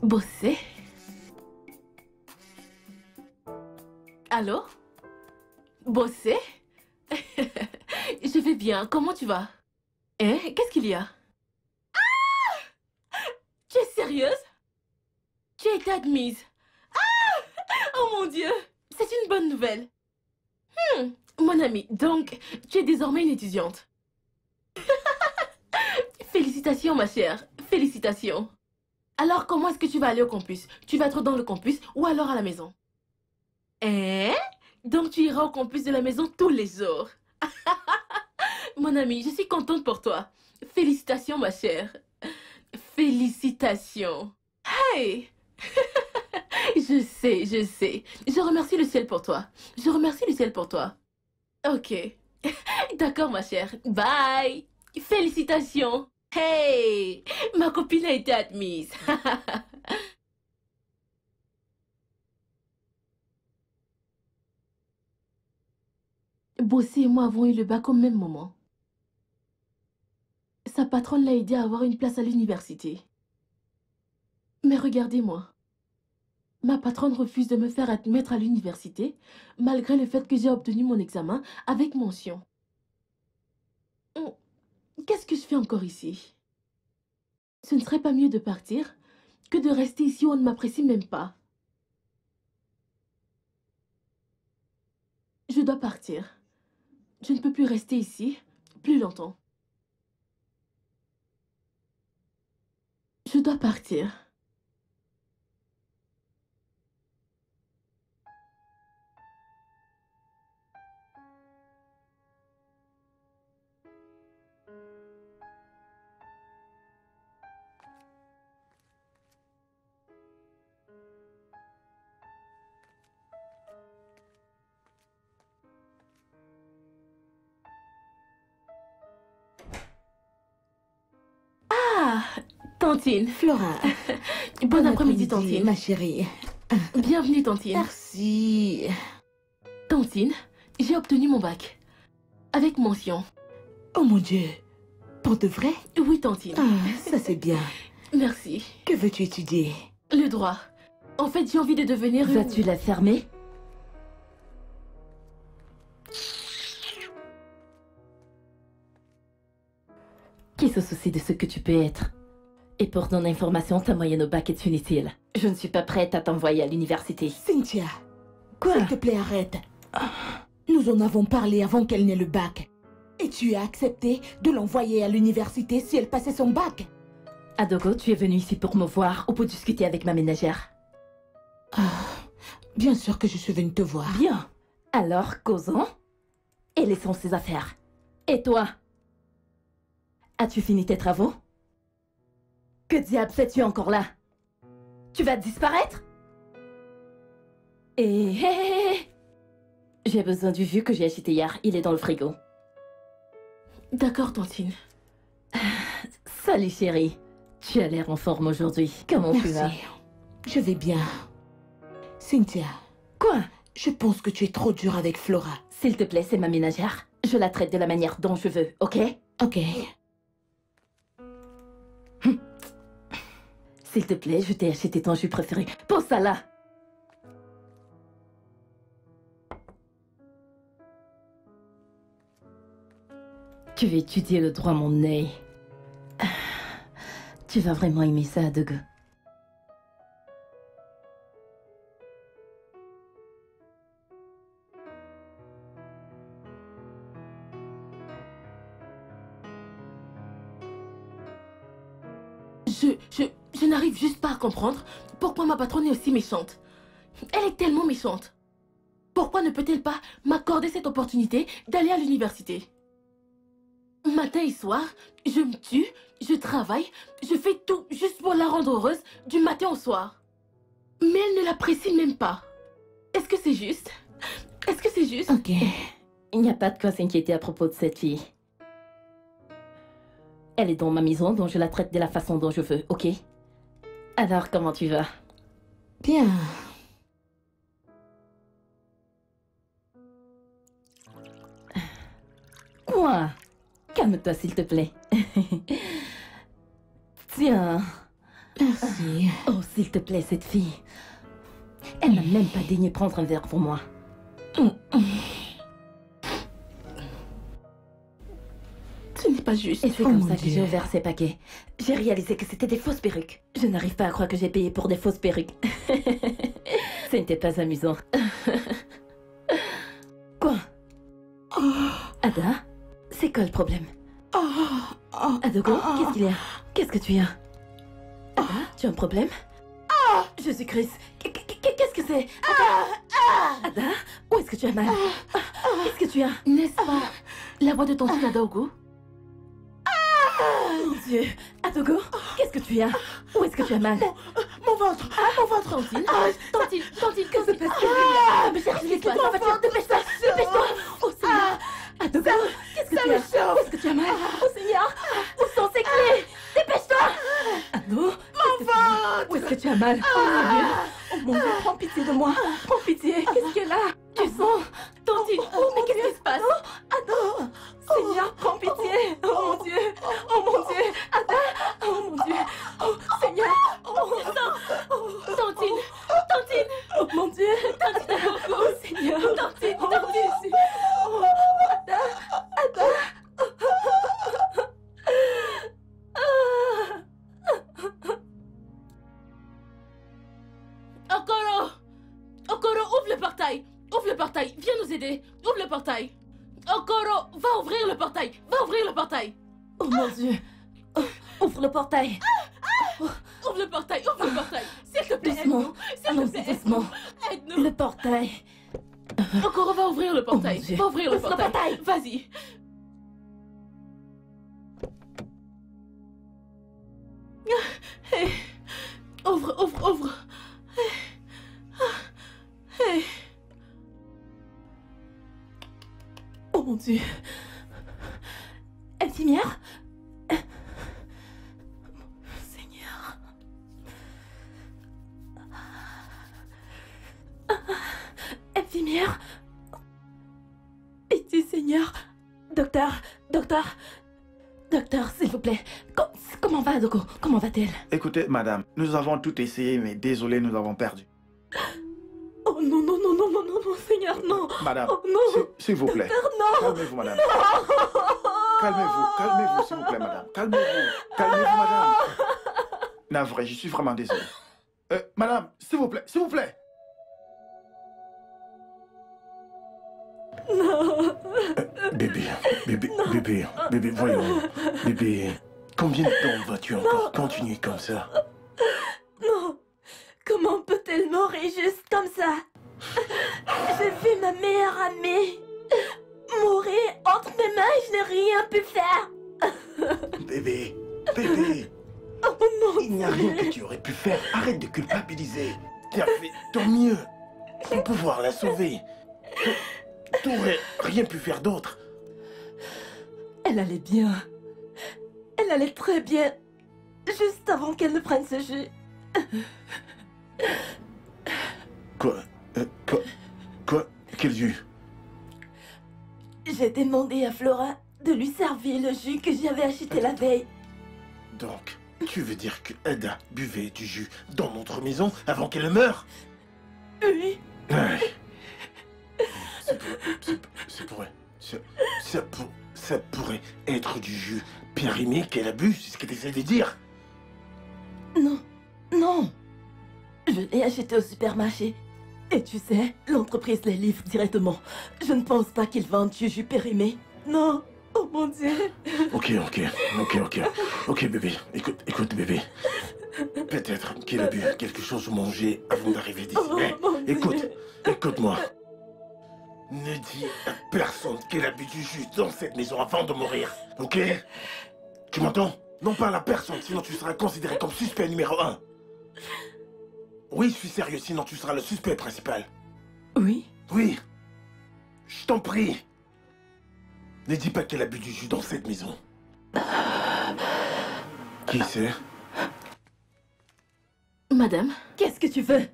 Bosser? Allô? Bosser? Je vais bien, comment tu vas? Hein? Qu'est-ce qu'il y a? Tu es sérieuse? Tu as été admise. Oh mon Dieu! C'est une bonne nouvelle. Mon ami, donc, tu es désormais une étudiante. Félicitations, ma chère. Félicitations. Alors, comment est-ce que tu vas aller au campus? Tu vas être dans le campus ou alors à la maison? Hein? Donc, tu iras au campus de la maison tous les jours. Mon ami, je suis contente pour toi. Félicitations, ma chère. Félicitations. Hey! Je sais, je sais. Je remercie le ciel pour toi. Je remercie le ciel pour toi. Ok. D'accord, ma chère. Bye. Félicitations. Hey! Ma copine a été admise. Bossy et moi avons eu le bac au même moment. Sa patronne l'a aidé à avoir une place à l'université. Mais regardez-moi. Ma patronne refuse de me faire admettre à l'université, malgré le fait que j'ai obtenu mon examen avec mention. Qu'est-ce que je fais encore ici? Ce ne serait pas mieux de partir que de rester ici où on ne m'apprécie même pas. Je dois partir. Je ne peux plus rester ici plus longtemps. Je dois partir. Ah, Tantine. Flora. Bon après-midi, Tantine. Ma chérie. Bienvenue, Tantine. Merci. Tantine, j'ai obtenu mon bac. Avec mention. Oh mon Dieu. Pour de vrai? Oui, Tantine. Ça c'est bien. Merci. Que veux-tu étudier? Le droit. En fait, j'ai envie de devenir... Vas-tu la fermer? Qui se soucie de ce que tu peux être? Et pour ton information, ta moyenne au bac est inutile. Je ne suis pas prête à t'envoyer à l'université. Cynthia. Quoi? S'il te plaît, arrête. Nous en avons parlé avant qu'elle n'ait le bac. Et tu as accepté de l'envoyer à l'université si elle passait son bac. Adogo, tu es venue ici pour me voir ou pour discuter avec ma ménagère? Bien sûr que je suis venue te voir. Bien. Alors, causons et laissons ces affaires. Et toi? As-tu fini tes travaux? Que diable fais-tu encore là? Tu vas disparaître? Et... J'ai besoin du jus que j'ai acheté hier. Il est dans le frigo. D'accord, Tantine. Salut chérie. Tu as l'air en forme aujourd'hui. Comment tu vas? Merci. Je vais bien. Cynthia. Quoi? Je pense que tu es trop dure avec Flora. S'il te plaît, c'est ma ménagère. Je la traite de la manière dont je veux, ok? Ok. S'il te plaît, je t'ai acheté ton jus préféré. Pose ça là! Tu veux étudier le droit, mon nez. Tu vas vraiment aimer ça, Adogo. Je n'arrive juste pas à comprendre pourquoi ma patronne est aussi méchante. Elle est tellement méchante. Pourquoi ne peut-elle pas m'accorder cette opportunité d'aller à l'université? Matin et soir, je me tue, je travaille, je fais tout juste pour la rendre heureuse du matin au soir. Mais elle ne l'apprécie même pas. Est-ce que c'est juste? Est-ce que c'est juste? Ok. Il n'y a pas de quoi s'inquiéter à propos de cette fille. Elle est dans ma maison, donc je la traite de la façon dont je veux, ok? Alors, comment tu vas? Bien. Quoi? Calme-toi, s'il te plaît. Tiens. Merci. Merci. Oh, s'il te plaît, cette fille. Elle n'a même pas daigné prendre un verre pour moi. Ce n'est pas juste. Et c'est Oh comme mon ça que Dieu. j'ai ouvert ces paquets. J'ai réalisé que c'était des fausses perruques. Je n'arrive pas à croire que j'ai payé pour des fausses perruques. Ce n'était pas amusant. Quoi? Ada? C'est quoi le problème? Adogo, qu'est-ce qu'il y a? Qu'est-ce que tu as? Ada, tu as un problème? Je suis Chris. Qu'est-ce que c'est? Ada, où est-ce que tu as mal? Qu'est-ce que tu as? N'est-ce pas la voix de tantine Adogo? Mon Dieu! Adogo, qu'est-ce que tu as? Où est-ce que tu as mal? Mon ventre. Mon ventre. Tantine, Tantine, Que se passe-t-il? mais qu'est-ce qui se passe? Dépêche-toi! Dépêche-toi! Oh Seigneur! Adogo, qu'est-ce que tu as? Où est-ce que tu as mal? Oh Seigneur! Où sont ces clés? Dépêche-toi! Ado, où est-ce que tu as mal? Oh mon Dieu, prends pitié de moi! Prends pitié! Qu'est-ce qu'elle a? Tu sens? Tantine, mais qu'est-ce qui se passe? Ado! Seigneur, prends pitié! Oh mon Dieu! Oh mon Dieu! Ada! Oh mon Dieu! Oh Seigneur! Oh, Tantine, oh mon Dieu! Oh Seigneur! Tantine, Oh Jésus! Oh Ada! Ada! Okoro, ouvre le portail! Ouvre le portail! Viens nous aider! Ouvre le portail! Okoro, va ouvrir le portail! Va ouvrir le portail! Oh mon Dieu! Oh, ouvre le portail! Ouvre le portail! Ouvre le portail! S'il te plaît, Doucement! aide-nous! S'il te Allons-y plaît, doucement! aide-nous! Le portail! Okoro, va ouvrir le portail! mon Dieu. Va ouvrir le Ouvre le portail! portail. Vas-y! Hey. Ouvre! Hey. Oh mon Dieu! Infirmière? Seigneur! Infirmière? Pitié, Seigneur! Docteur, s'il vous plaît. Comment va, Adogo? Comment va-t-elle? Écoutez, madame, nous avons tout essayé, mais désolé, nous avons perdu. Oh non, Seigneur, non! Madame, Oh non! s'il vous plaît. Docteur, non! Calmez-vous, madame. Calmez-vous, s'il vous plaît, madame. Calmez-vous, madame. Navré, je suis vraiment désolé. Madame, s'il vous plaît. Bébé, voyons. Bébé, combien de temps vas-tu encore continuer comme ça? Non! Comment peut-elle mourir juste comme ça? J'ai vu ma meilleure amie mourir entre mes mains et je n'ai rien pu faire! Bébé. Oh non! Il n'y a rien que tu aurais pu faire. Arrête de culpabiliser. Tu as fait ton mieux pour pouvoir la sauver. Tu n'aurais rien pu faire d'autre. Elle allait bien. Elle allait très bien. Juste avant qu'elle ne prenne ce jus. Quoi? Quel jus? J'ai demandé à Flora de lui servir le jus que j'avais acheté la veille. Donc, tu veux dire que Ada buvait du jus dans notre maison avant qu'elle meure? Oui. Ouais. Ça pourrait être du jus périmé qu'elle a bu, c'est ce que tu essaies de dire. Non. Je l'ai acheté au supermarché. Et tu sais, l'entreprise les livre directement. Je ne pense pas qu'ils vendent du jus périmé. Non. Oh mon Dieu. Ok, bébé. Écoute, bébé. Peut-être qu'il a bu quelque chose ou mangé avant d'arriver d'ici. Oh, mon Dieu. Écoute-moi. Ne dis à personne qu'elle a bu du jus dans cette maison avant de mourir, ok? Tu m'entends? Non parle à personne, sinon tu seras considéré comme suspect numéro 1. Oui, je suis sérieux, sinon tu seras le suspect principal. Oui. Oui. Je t'en prie. Ne dis pas qu'elle a bu du jus dans cette maison. Qui c'est? Madame, Qu'est-ce que tu veux?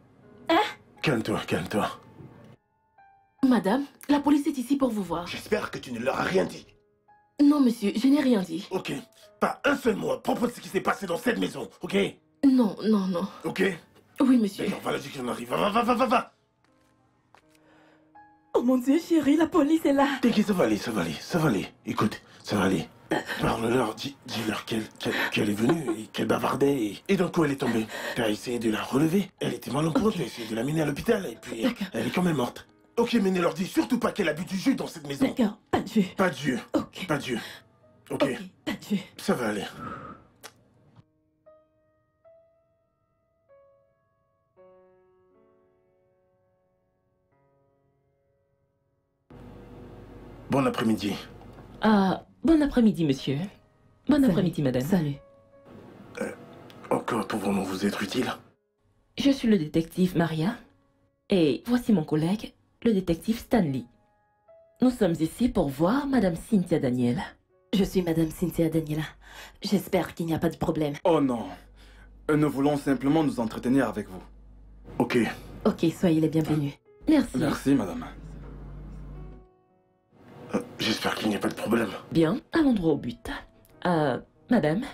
Hein? Calme-toi. madame, la police est ici pour vous voir. J'espère que tu ne leur as rien dit. Non, monsieur, je n'ai rien dit. Ok. Pas un seul mot à propos de ce qui s'est passé dans cette maison, ok? Non, non, non. Ok? Oui, monsieur. D'accord, voilà, dis qu'on arrive. Va. Oh mon Dieu, chérie, la police est là. T'inquiète, ça va aller. Écoute, ça va aller. Parle-leur, dis-leur qu'elle est venue et qu'elle bavardait et d'un coup elle est tombée. T'as essayé de la relever. Elle était mal en point, t'as essayé de la mener à l'hôpital et puis elle est quand même morte. Ok, mais ne leur dis surtout pas qu'elle a bu du jus dans cette maison. D'accord, pas de jus. Pas de jus. Ok. Pas de jus. Ok, Ok, pas de jus. ça va aller. Bon après-midi. Bon après-midi, monsieur. Bon après-midi, madame. Salut. Encore pouvons-nous vous être utiles? Je suis le détective Maria. Et voici mon collègue, le détective Stanley. Nous sommes ici pour voir madame Cynthia Daniel. Je suis madame Cynthia Daniela. J'espère qu'il n'y a pas de problème. Oh non. Nous voulons simplement nous entretenir avec vous. Ok. Ok, soyez les bienvenus. Merci. Merci, madame. J'espère qu'il n'y a pas de problème. Bien, allons droit au but. Madame,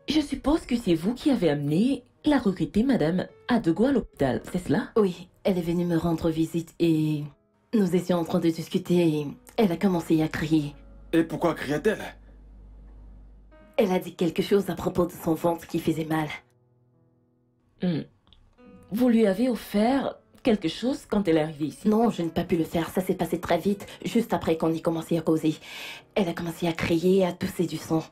je suppose que c'est vous qui avez amené la regrettée madame Adego à l'hôpital, c'est cela? Oui, elle est venue me rendre visite et nous étions en train de discuter et elle a commencé à crier. Et pourquoi criait-elle? Elle a dit quelque chose à propos de son ventre qui faisait mal. Vous lui avez offert quelque chose quand elle est arrivée ici? Non, je n'ai pas pu le faire. Ça s'est passé très vite, juste après qu'on ait commencé à causer. Elle a commencé à crier, à tousser du sang.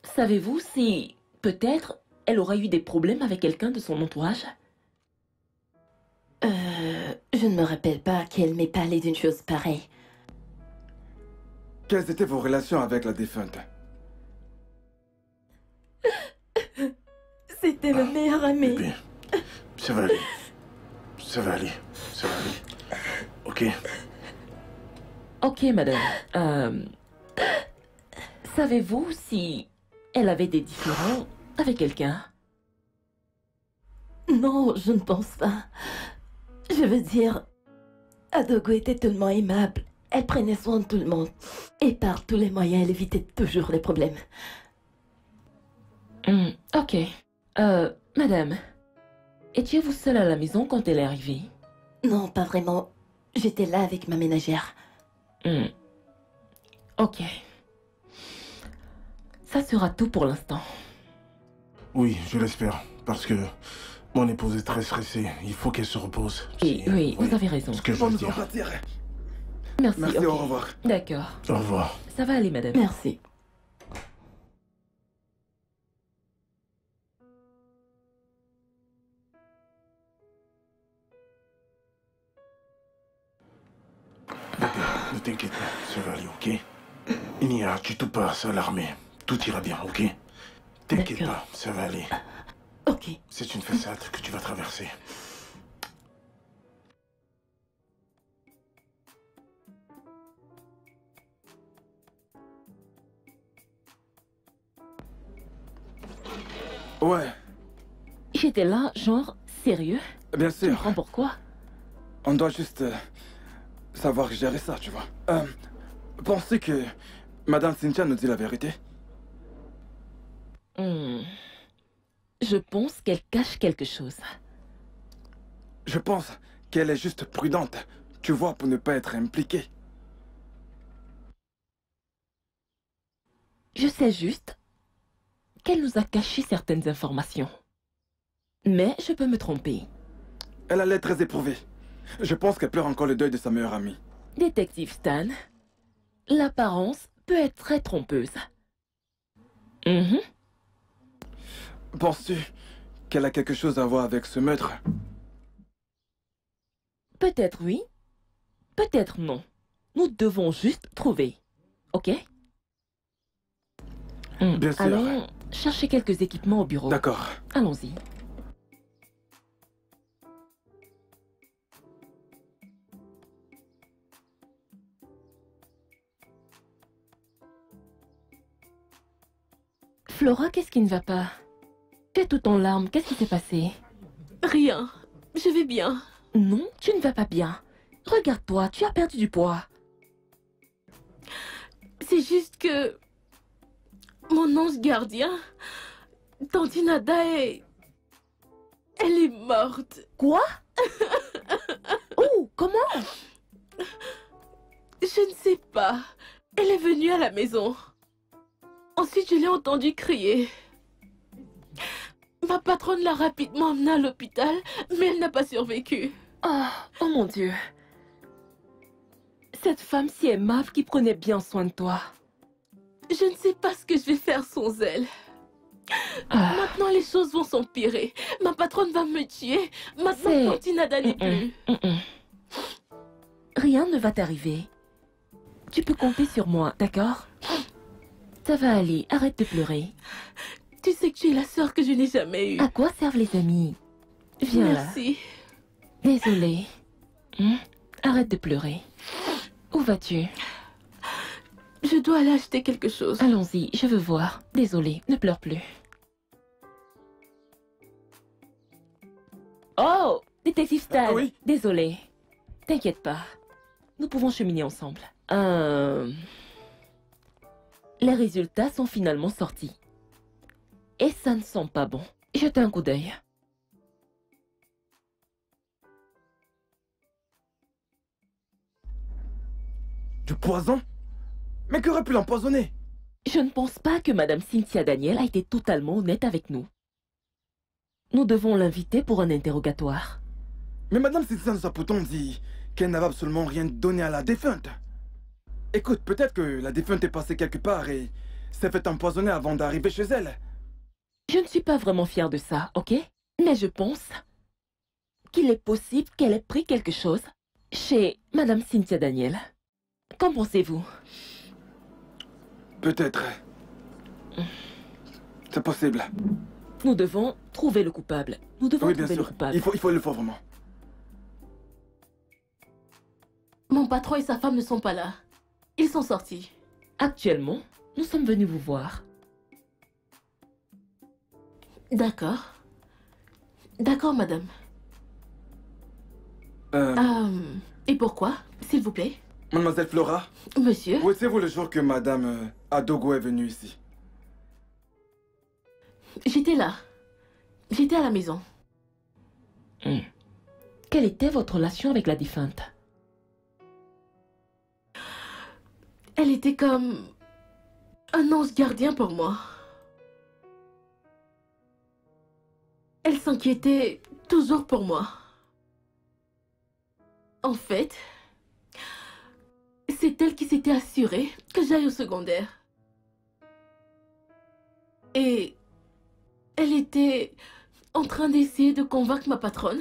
Savez-vous si, peut-être, elle aura eu des problèmes avec quelqu'un de son entourage? Je ne me rappelle pas qu'elle m'ait parlé d'une chose pareille. Quelles étaient vos relations avec la défunte? C'était le meilleur ami. Bébé, ça va aller. Ok? Ok, madame. Savez-vous si elle avait des différends avec quelqu'un? Non, je ne pense pas. Je veux dire, Adogo était tellement aimable. Elle prenait soin de tout le monde. Et par tous les moyens, elle évitait toujours les problèmes. Ok. Madame, étiez-vous seule à la maison quand elle est arrivée? Non, pas vraiment. J'étais là avec ma ménagère. Ok. Ça sera tout pour l'instant. Oui, je l'espère. Parce que mon épouse est très stressée. Il faut qu'elle se repose. Oui, vous avez raison. Ce que je Bon, veux nous allons dire. partir. Merci, Merci, ok. au revoir. D'accord. Au revoir. Ça va aller, madame. Merci. Bébé, ne t'inquiète pas. Ça va aller, ok? Il n'y a du tout pas à s'alarmer. Tout ira bien, ok? T'inquiète D'accord. pas, ça va aller. Ok. C'est une façade que tu vas traverser. Ouais, J'étais là, genre, sérieux? bien Tu sûr. comprends pourquoi? On doit juste savoir gérer ça, tu vois. Pensez que madame Cynthia nous dit la vérité? Je pense qu'elle cache quelque chose. Je pense qu'elle est juste prudente, tu vois, pour ne pas être impliquée. Je sais juste qu'elle nous a caché certaines informations. Mais je peux me tromper. Elle a l'air très éprouvée. Je pense qu'elle pleure encore le deuil de sa meilleure amie. Détective Stan, l'apparence peut être très trompeuse. Penses-tu qu'elle a quelque chose à voir avec ce meurtre? Peut-être oui, peut-être non. Nous devons juste trouver. Ok? Bien sûr. Allons chercher quelques équipements au bureau. D'accord. Allons-y. Flora, qu'est-ce qui ne va pas? Tu es tout en larmes, qu'est-ce qui s'est passé? Rien. Je vais bien. Non, tu ne vas pas bien. Regarde-toi, tu as perdu du poids. C'est juste que... Mon ange gardien, Tante Nada est... Elle est morte. Quoi? Oh, comment? Je ne sais pas. Elle est venue à la maison. Ensuite, je l'ai entendue crier. Ma patronne l'a rapidement emmenée à l'hôpital, mais elle n'a pas survécu. Oh mon Dieu. Cette femme si aimable qui prenait bien soin de toi. Je ne sais pas ce que je vais faire sans elle. Maintenant, les choses vont s'empirer. Ma patronne va me tuer. Maintenant, Tante Nada n'est plus. Rien ne va t'arriver. Tu peux compter sur moi, d'accord? Ça va aller, arrête de pleurer. Tu sais que tu es la sœur que je n'ai jamais eue. À quoi servent les amis? Viens là. Merci. Désolée. Arrête de pleurer. Où vas-tu? Je dois aller acheter quelque chose. Allons-y, je veux voir. Désolée, ne pleure plus. Oh, détective Stan. Oui? Désolée. T'inquiète pas. Nous pouvons cheminer ensemble. Les résultats sont finalement sortis. Et ça ne sent pas bon. Jetez un coup d'œil. Du poison? Mais qu'aurait pu l'empoisonner? Je ne pense pas que Madame Cynthia Daniel a été totalement honnête avec nous. Nous devons l'inviter pour un interrogatoire. Mais Madame Cynthia nous a pourtant dit qu'elle n'avait absolument rien donné à la défunte. Écoute, peut-être que la défunte est passée quelque part et s'est fait empoisonner avant d'arriver chez elle. Je ne suis pas vraiment fière de ça, ok? Mais je pense qu'il est possible qu'elle ait pris quelque chose chez Madame Cynthia Daniel. Qu'en pensez-vous? Peut-être. C'est possible. Nous devons trouver le coupable. Nous devons Oui, bien trouver le sûr. coupable. Il faut le faire vraiment. Mon patron et sa femme ne sont pas là. Ils sont sortis. Actuellement, nous sommes venus vous voir. D'accord. D'accord, madame. Et pourquoi, s'il vous plaît? Mademoiselle Flora, Monsieur? où étiez-vous le jour que Madame Adogo est venue ici? J'étais là. J'étais à la maison. Quelle était votre relation avec la défunte? Elle était comme un ange gardien pour moi. Elle s'inquiétait toujours pour moi. En fait, c'est elle qui s'était assurée que j'aille au secondaire. Et elle était en train d'essayer de convaincre ma patronne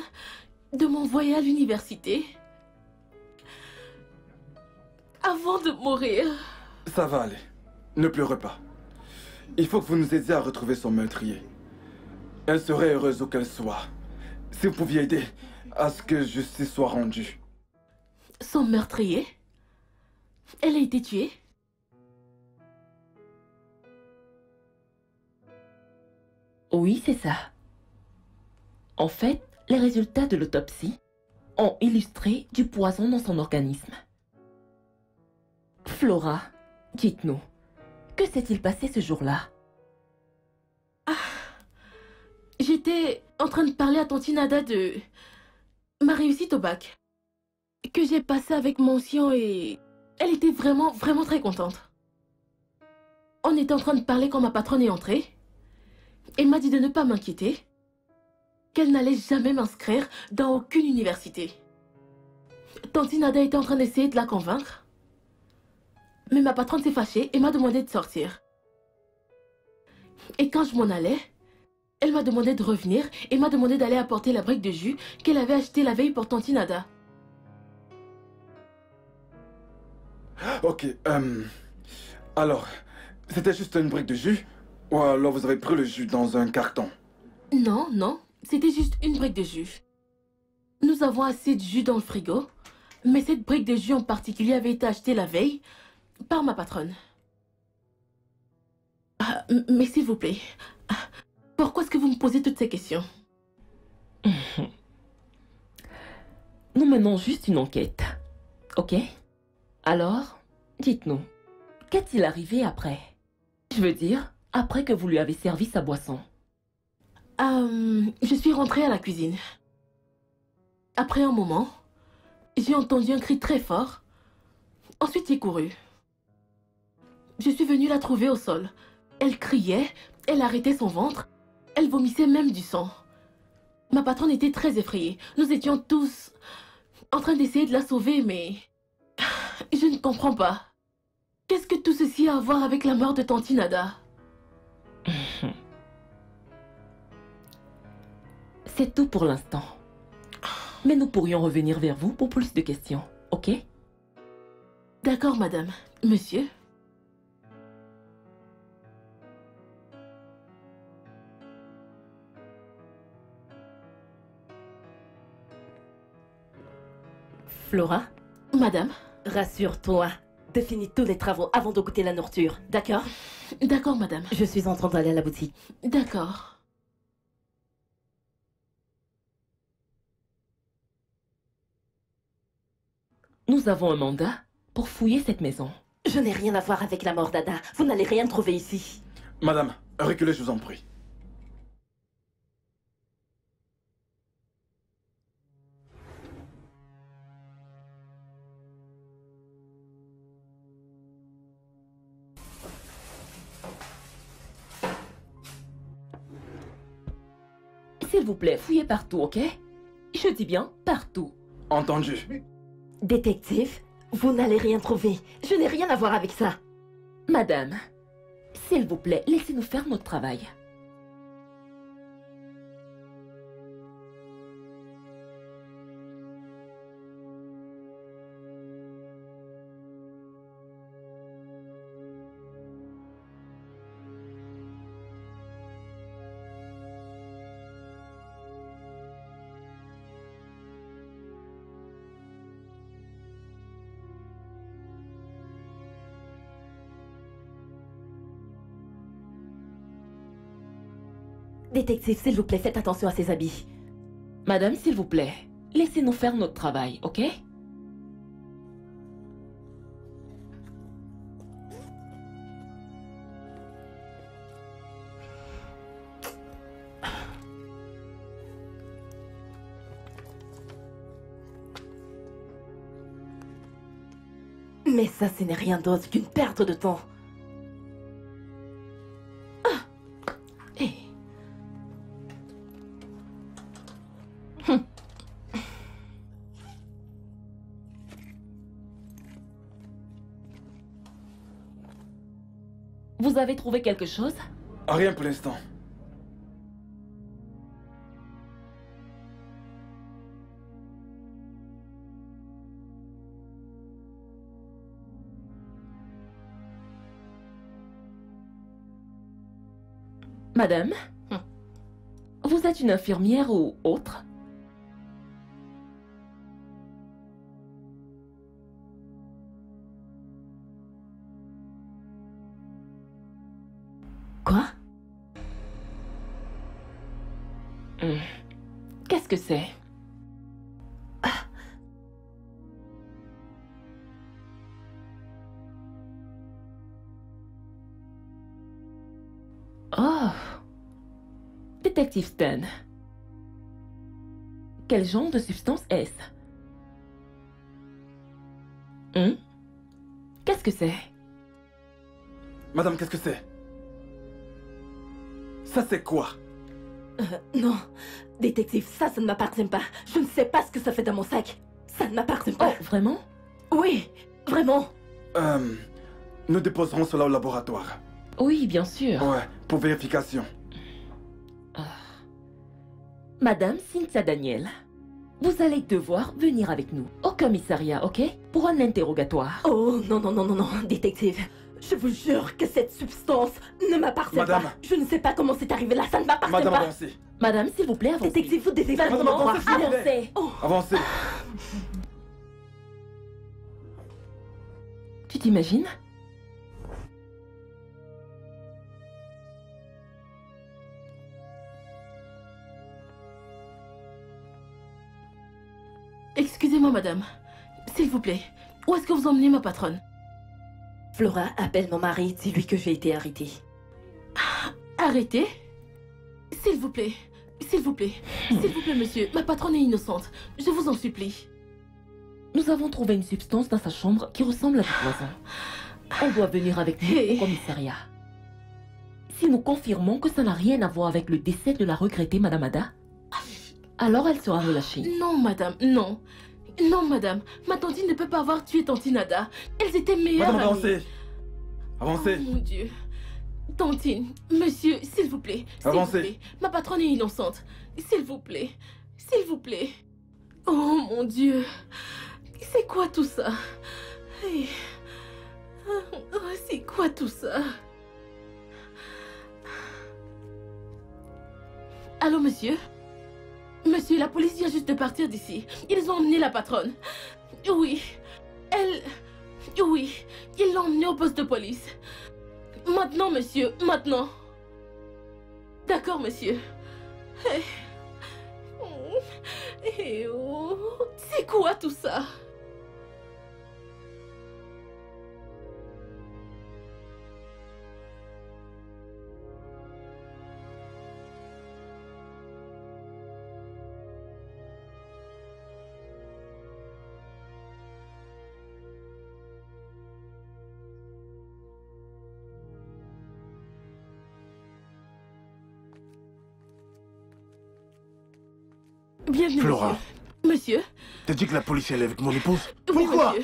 de m'envoyer à l'université avant de mourir. Ça va aller. Ne pleurez pas. Il faut que vous nous aidiez à retrouver son meurtrier. Elle serait heureuse où qu'elle soit. Si vous pouviez aider à ce que justice soit rendue. Son meurtrier? Elle a été tuée? Oui, c'est ça. En fait, les résultats de l'autopsie ont illustré du poison dans son organisme. Flora, dites-nous, que s'est-il passé ce jour-là? J'étais en train de parler à Tante Nada de ma réussite au bac. Que j'ai passé avec mention et elle était vraiment très contente. On était en train de parler quand ma patronne est entrée. Elle m'a dit de ne pas m'inquiéter, qu'elle n'allait jamais m'inscrire dans aucune université. Tante Nada était en train d'essayer de la convaincre. Mais ma patronne s'est fâchée et m'a demandé de sortir. Et quand je m'en allais, elle m'a demandé de revenir et m'a demandé d'aller apporter la brique de jus qu'elle avait achetée la veille pour Tante Nada. Ok, alors, c'était juste une brique de jus? Ou alors vous avez pris le jus dans un carton? Non, c'était juste une brique de jus. Nous avons assez de jus dans le frigo, mais cette brique de jus en particulier avait été achetée la veille par ma patronne. Mais s'il vous plaît, pourquoi est-ce que vous me posez toutes ces questions? Nous menons juste une enquête, ok? Alors, dites-nous, qu'est-il arrivé après? Je veux dire, après que vous lui avez servi sa boisson? Je suis rentrée à la cuisine. Après un moment, j'ai entendu un cri très fort. Ensuite, j'ai couru. Je suis venue la trouver au sol. Elle criait, elle arrêtait son ventre, elle vomissait même du sang. Ma patronne était très effrayée. Nous étions tous en train d'essayer de la sauver, mais... Je ne comprends pas. Qu'est-ce que tout ceci a à voir avec la mort de Tante Nada? C'est tout pour l'instant. Mais nous pourrions revenir vers vous pour plus de questions, ok? D'accord, madame. Monsieur? Flora, Madame? rassure-toi. Définis tous les travaux avant de goûter la nourriture, d'accord? D'accord, madame. Je suis en train d'aller à la boutique. D'accord. Nous avons un mandat pour fouiller cette maison. Je n'ai rien à voir avec la mort d'Ada. Vous n'allez rien trouver ici. Madame, reculez, je vous en prie. S'il vous plaît, fouillez partout, ok? Je dis bien partout. Entendu. Détective, vous n'allez rien trouver. Je n'ai rien à voir avec ça. Madame, s'il vous plaît, laissez-nous faire notre travail. Détective, s'il vous plaît, faites attention à ses habits. Madame, s'il vous plaît, laissez-nous faire notre travail, ok? Mais ça, ce n'est rien d'autre qu'une perte de temps. Hé. Vous avez trouvé quelque chose? Rien pour l'instant. Madame? Vous êtes une infirmière ou autre? Quoi? Qu'est-ce que c'est? Oh! Détective Stan. Quel genre de substance est-ce? Qu'est-ce que c'est? Madame, qu'est-ce que c'est? Ça, c'est quoi? Non. Détective, ça ne m'appartient pas. Je ne sais pas ce que ça fait dans mon sac. Ça ne m'appartient pas. Oh, vraiment? Oui, vraiment. Nous déposerons cela au laboratoire. Oui, bien sûr. Ouais, pour vérification. Madame Cynthia Daniel, vous allez devoir venir avec nous au commissariat, ok? Pour un interrogatoire. Oh, non, non, non, non, non, détective. Je vous jure que cette substance ne m'appartient Madame. pas. Je ne sais pas comment c'est arrivé là, ça ne m'appartient Madame, pas. avancez. Madame, s'il vous plaît, avancez. Détective, vous devez Madame, vraiment avancez, s'il vous plaît. Avancez. Avancez. Tu t'imagines? Excusez-moi, madame. S'il vous plaît, où est-ce que vous emmenez ma patronne? Flora, appelle mon mari, dis-lui que j'ai été arrêtée. Arrêtez. S'il vous plaît. S'il vous plaît. S'il vous plaît, monsieur. Ma patronne est innocente. Je vous en supplie. Nous avons trouvé une substance dans sa chambre qui ressemble à du poison. Elle doit venir avec nous au commissariat. Si nous confirmons que ça n'a rien à voir avec le décès de la regrettée Madame Ada, alors elle sera relâchée. Non, madame, non. Non, madame. Ma tantine ne peut pas avoir tué tantine Ada. Elles étaient meilleures Madame, amies. avancez. Avancez. Oh, mon Dieu. Tantine, monsieur, s'il vous plaît. S'il vous Avancez. plaît. Ma patronne est innocente. S'il vous plaît. S'il vous plaît. Oh, mon Dieu. C'est quoi tout ça? Hey. Oh, c'est quoi tout ça? Allô, monsieur? Monsieur, la police vient juste de partir d'ici. Ils ont emmené la patronne. Oui. Elle... Oui. Ils l'ont emmenée au poste de police. Maintenant, monsieur. Maintenant. D'accord, monsieur. Eh. Eh oh. C'est quoi tout ça? Bienvenue, Flora. Monsieur. T'as dit que la police est avec mon épouse? Oui, Pourquoi?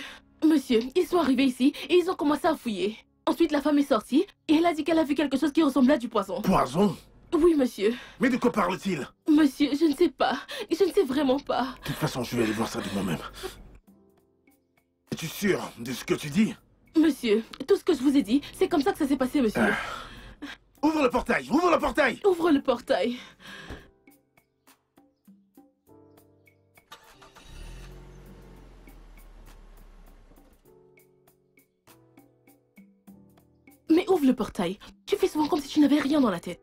monsieur, ils sont arrivés ici et ils ont commencé à fouiller. Ensuite, la femme est sortie et elle a dit qu'elle a vu quelque chose qui ressemblait à du poison. Poison? Oui, monsieur. Mais de quoi parle-t-il? Monsieur, je ne sais pas. Je ne sais vraiment pas. De toute façon, je vais aller voir ça de moi-même. Es-tu sûr de ce que tu dis? Monsieur, tout ce que je vous ai dit, c'est comme ça que ça s'est passé, monsieur. Ouvre le portail! Ouvre le portail! Ouvre le portail. Mais ouvre le portail. Tu fais souvent comme si tu n'avais rien dans la tête.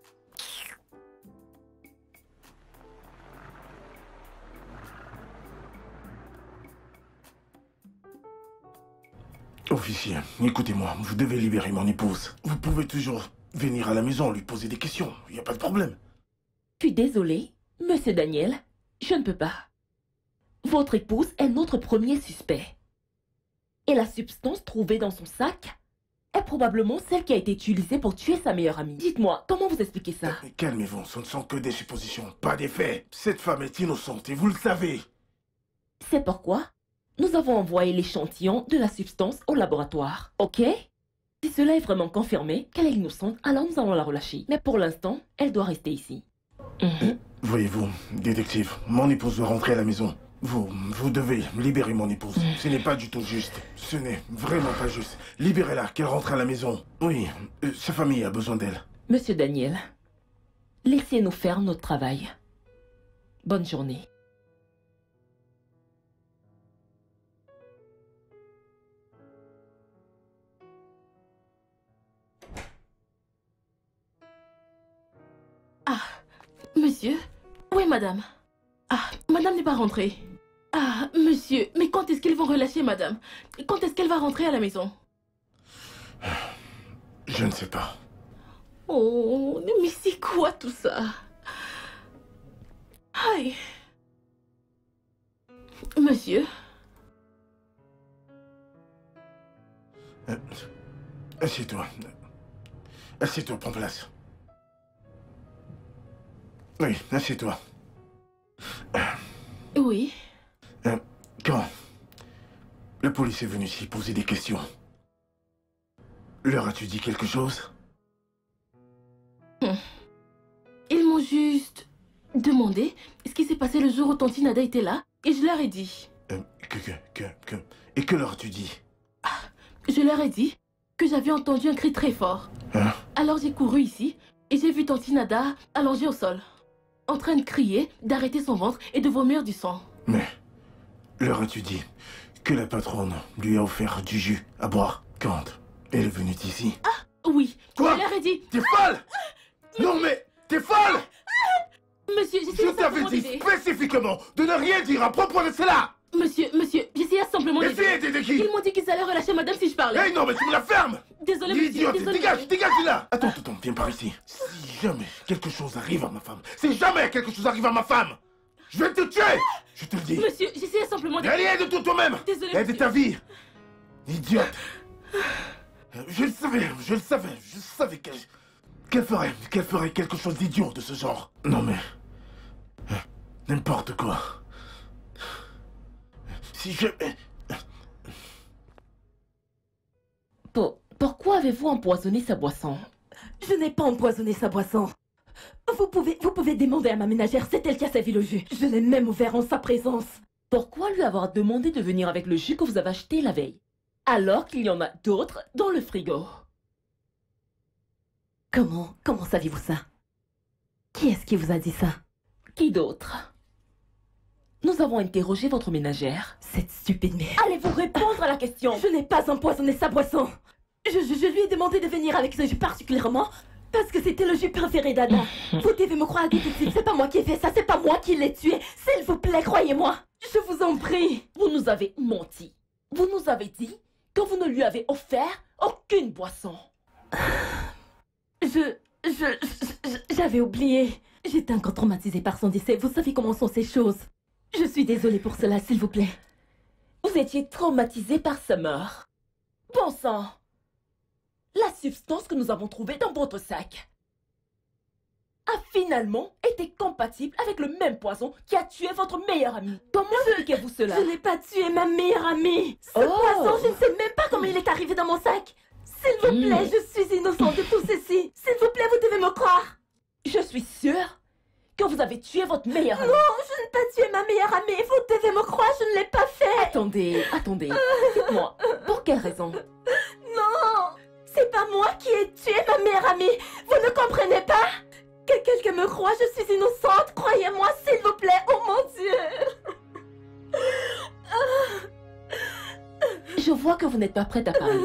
Officier, écoutez-moi, vous devez libérer mon épouse. Vous pouvez toujours venir à la maison lui poser des questions, il n'y a pas de problème. Je suis désolée, monsieur Daniel, je ne peux pas. Votre épouse est notre premier suspect. Et la substance trouvée dans son sac est probablement celle qui a été utilisée pour tuer sa meilleure amie. Dites-moi, comment vous expliquez ça? Calmez-vous, ce ne sont que des suppositions, pas des faits. Cette femme est innocente et vous le savez. C'est pourquoi nous avons envoyé l'échantillon de la substance au laboratoire, ok? Si cela est vraiment confirmé qu'elle est innocente, alors nous allons la relâcher. Mais pour l'instant, elle doit rester ici. Voyez-vous, détective, mon épouse doit rentrer à la maison. Vous devez libérer mon épouse. Ce n'est pas du tout juste. Ce n'est vraiment pas juste. Libérez-la, qu'elle rentre à la maison. Oui, sa famille a besoin d'elle. Monsieur Daniel, laissez-nous faire notre travail. Bonne journée. Ah, monsieur? Oui, madame. Ah, madame n'est pas rentrée. Ah, monsieur, mais quand est-ce qu'ils vont relâcher madame? Quand est-ce qu'elle va rentrer à la maison? Je ne sais pas. Oh, mais c'est quoi tout ça? Aïe. Monsieur? Assieds-toi. Assieds-toi, prends place. Oui, assieds-toi. Oui. Quand la police est venue ici poser des questions, leur as-tu dit quelque chose? Ils m'ont juste demandé ce qui s'est passé le jour où tantine Ada était là et je leur ai dit. Et que leur as-tu dit? Je leur ai dit que j'avais entendu un cri très fort. Hein? Alors j'ai couru ici et j'ai vu tantine Ada allongée au sol, en train de crier, d'arrêter son ventre et de vomir du sang. Mais leur as-tu dit que la patronne lui a offert du jus à boire quand elle est venue ici? Oui, Quoi? je leur ai dit. T'es folle? Non mais, t'es folle? Monsieur, Je t'avais dit spécifiquement de ne rien dire à propos de cela! Monsieur, j'essayais simplement de... Essayez d'aider qui? Ils m'ont dit qu'ils allaient relâcher madame si je parlais. Hey, non, mais tu me la fermes! Désolé, monsieur, Idiote, désolé. dégage de là! Attends, viens par ici. Si jamais quelque chose arrive à ma femme, si jamais quelque chose arrive à ma femme, je vais te tuer! Je te le dis. Monsieur, j'essayais simplement de... Allez, aide-toi toi-même! Désolé, Aide monsieur. ta vie! Idiote! Je le savais qu'elle ferait quelque chose d'idiot de ce genre. Non mais... N'importe quoi. Si je... Pourquoi avez-vous empoisonné sa boisson? Je n'ai pas empoisonné sa boisson. Vous pouvez demander à ma ménagère, c'est elle qui a servi le jus. Je l'ai même ouvert en sa présence. Pourquoi lui avoir demandé de venir avec le jus que vous avez acheté la veille, alors qu'il y en a d'autres dans le frigo? Comment saviez-vous ça? Qui est-ce qui vous a dit ça? Qui d'autre? Nous avons interrogé votre ménagère. Cette stupide merde. Allez-vous répondre à la question? Je n'ai pas empoisonné sa boisson. Je lui ai demandé de venir avec ce jus particulièrement parce que c'était le jus préféré d'Anna. Vous devez me croire, détective, c'est pas moi qui ai fait ça, c'est pas moi qui l'ai tué. S'il vous plaît, croyez-moi. Je vous en prie. Vous nous avez menti. Vous nous avez dit que vous ne lui avez offert aucune boisson. J'avais oublié. J'étais encore traumatisée par son décès. Vous savez comment sont ces choses. Je suis désolée pour cela, s'il vous plaît. Vous étiez traumatisé par sa mort. Bon sang! La substance que nous avons trouvée dans votre sac a finalement été compatible avec le même poison qui a tué votre meilleur ami. Comment expliquez-vous cela? Je n'ai pas tué ma meilleure amie. Ce poison, je ne sais même pas comment il est arrivé dans mon sac. S'il vous plaît, je suis innocente de tout ceci. S'il vous plaît, vous devez me croire. Je suis sûre que vous avez tué votre meilleur ami. Non, je n'ai pas tué ma meilleure amie. Vous devez me croire, je ne l'ai pas fait. Attendez. Dites-moi, pour quelle raison? Non, c'est pas moi qui ai tué ma meilleure amie. Vous ne comprenez pas? Que quelqu'un me croit, je suis innocente. Croyez-moi, s'il vous plaît. Oh mon Dieu. Je vois que vous n'êtes pas prête à parler.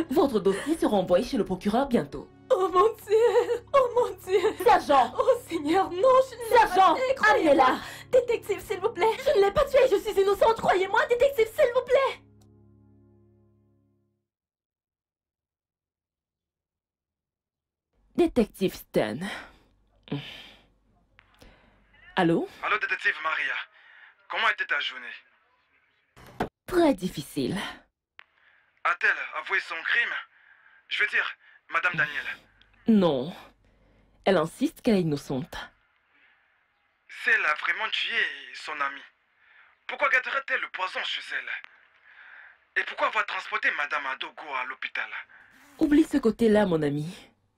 Votre dossier sera envoyé chez le procureur bientôt. Oh mon Dieu. Oh mon Dieu. Sergent! Oh Seigneur, non, je ne l'ai pas Sergent! fait. Croyez-moi. Amenez-la! Détective, s'il vous plaît. Je ne l'ai pas tué, je suis innocente. Croyez-moi, détective, s'il vous plaît. Détective Stan. Allô? Allô, détective Maria. Comment était ta journée? Très difficile. A-t-elle avoué son crime? Je veux dire, Madame Daniel. Non. Elle insiste qu'elle est innocente. Si elle a vraiment tué son ami, pourquoi garderait-elle le poison chez elle? Et pourquoi avoir transporté Madame Adogo à l'hôpital? Oublie ce côté-là, mon ami.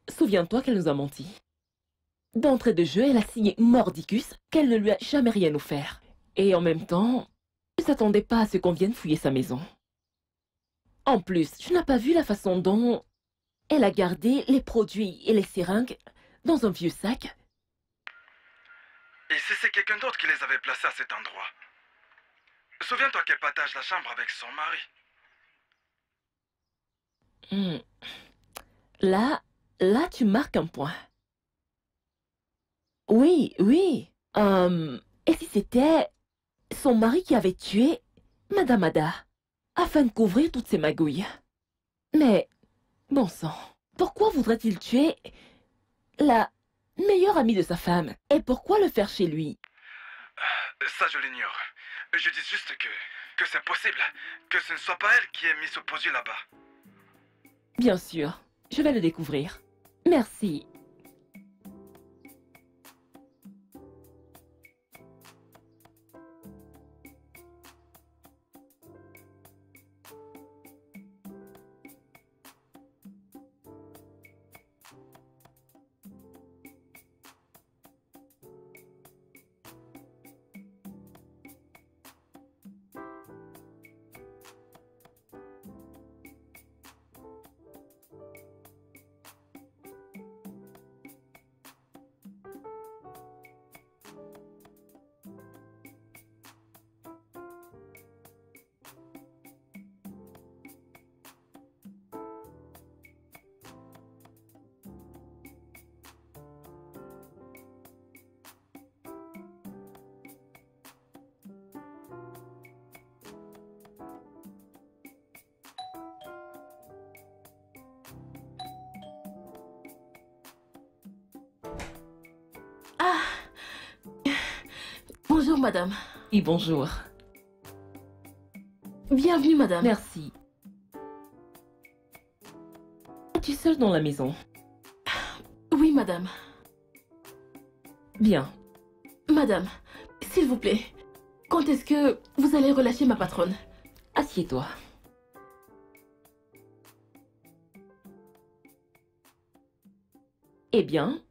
Souviens-toi qu'elle nous a menti. D'entrée de jeu, elle a signé mordicus qu'elle ne lui a jamais rien offert. Et en même temps, ne s'attendait pas à ce qu'on vienne fouiller sa maison. En plus, tu n'as pas vu la façon dont elle a gardé les produits et les seringues dans un vieux sac? Et si c'est quelqu'un d'autre qui les avait placés à cet endroit? Souviens-toi qu'elle partage la chambre avec son mari. Là, tu marques un point. Oui. Et si c'était son mari qui avait tué Madame Ada, afin de couvrir toutes ces magouilles? Mais, bon sang, pourquoi voudrait-il tuer la meilleure amie de sa femme? Et pourquoi le faire chez lui? Ça, je l'ignore. Je dis juste que c'est possible que ce ne soit pas elle qui ait mis ce produit là-bas. Bien sûr, je vais le découvrir. Merci. Bonjour, madame. Et bonjour. Bienvenue, madame. Merci. Es-tu seule dans la maison? Oui, madame. Bien. Madame, s'il vous plaît, quand est-ce que vous allez relâcher ma patronne? Assieds-toi. Eh bien,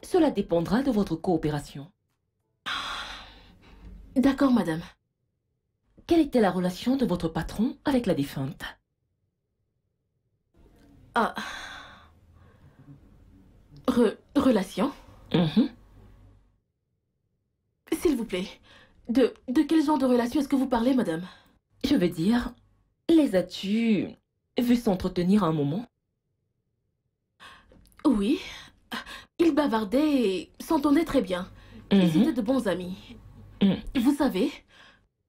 cela dépendra de votre coopération. D'accord, madame. Quelle était la relation de votre patron avec la défunte? Ah. Relation? Mhm. S'il vous plaît, de quel genre de relation est-ce que vous parlez, madame? Je veux dire, les as-tu vus s'entretenir un moment? Oui. Ils bavardaient et s'entendaient très bien. Ils Mhm. étaient de bons amis. Mm. Vous savez,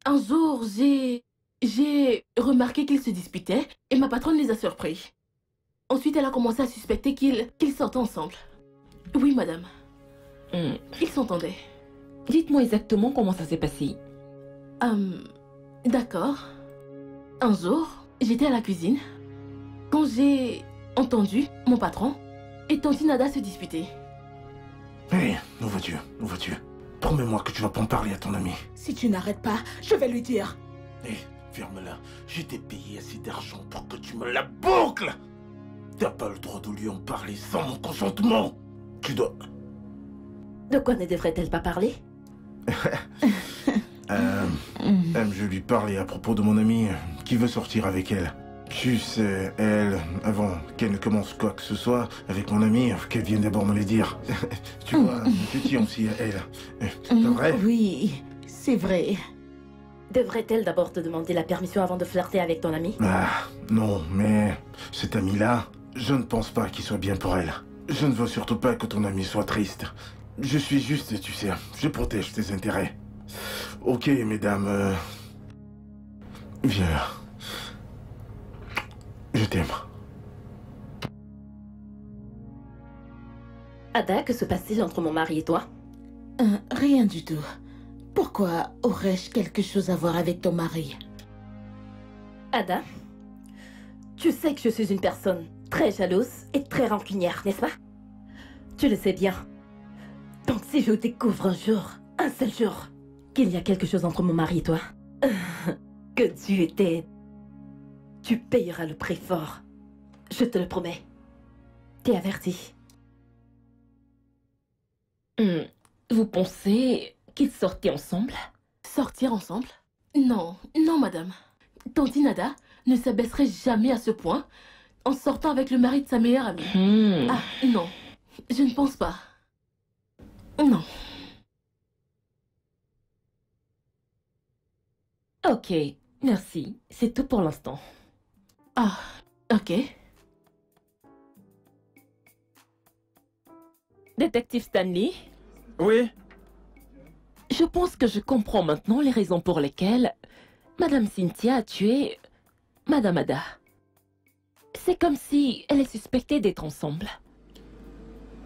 un jour, j'ai remarqué qu'ils se disputaient et ma patronne les a surpris. Ensuite, elle a commencé à suspecter qu'ils sortaient ensemble. Oui, madame. Mm. Ils s'entendaient. Dites-moi exactement comment ça s'est passé. D'accord. Un jour, j'étais à la cuisine quand j'ai entendu mon patron et Tante Nada se disputer. Hé, où vas-tu? Où vas-tu? Promets-moi que tu vas pas en parler à ton ami. Si tu n'arrêtes pas, je vais lui dire. Hé, ferme-la. Je t'ai payé assez d'argent pour que tu me la boucles. T'as pas le droit de lui en parler sans mon consentement. Tu dois... De quoi ne devrait-elle pas parler? Je lui parlais à propos de mon ami qui veut sortir avec elle. Tu sais, elle, avant qu'elle ne commence quoi que ce soit avec mon ami, qu'elle vienne d'abord me le dire. Tu vois, je tiens aussi à elle. C'est vrai? Oui, c'est vrai. Devrait-elle d'abord te demander la permission avant de flirter avec ton ami? Ah, non, mais cet ami-là, je ne pense pas qu'il soit bien pour elle. Je ne veux surtout pas que ton ami soit triste. Je suis juste, tu sais, je protège tes intérêts. Ok, mesdames, viens là. Je t'aime. Ada, que se passe-t-il entre mon mari et toi? Rien du tout. Pourquoi aurais-je quelque chose à voir avec ton mari? Ada, tu sais que je suis une personne très jalouse et très rancunière, n'est-ce pas? Tu le sais bien. Donc si je découvre un jour, un seul jour, qu'il y a quelque chose entre mon mari et toi, que Dieu t'aide. Tu payeras le prix fort. Je te le promets. T'es averti. Vous pensez qu'ils sortaient ensemble? Sortir ensemble? Non, non, madame. Tante Nada ne s'abaisserait jamais à ce point en sortant avec le mari de sa meilleure amie. Ah, non. Je ne pense pas. Non. Ok, merci. C'est tout pour l'instant. Ah, ok. Détective Stanley, Oui? je pense que je comprends maintenant les raisons pour lesquelles Madame Cynthia a tué Madame Ada. C'est comme si elle est suspectée d'être ensemble.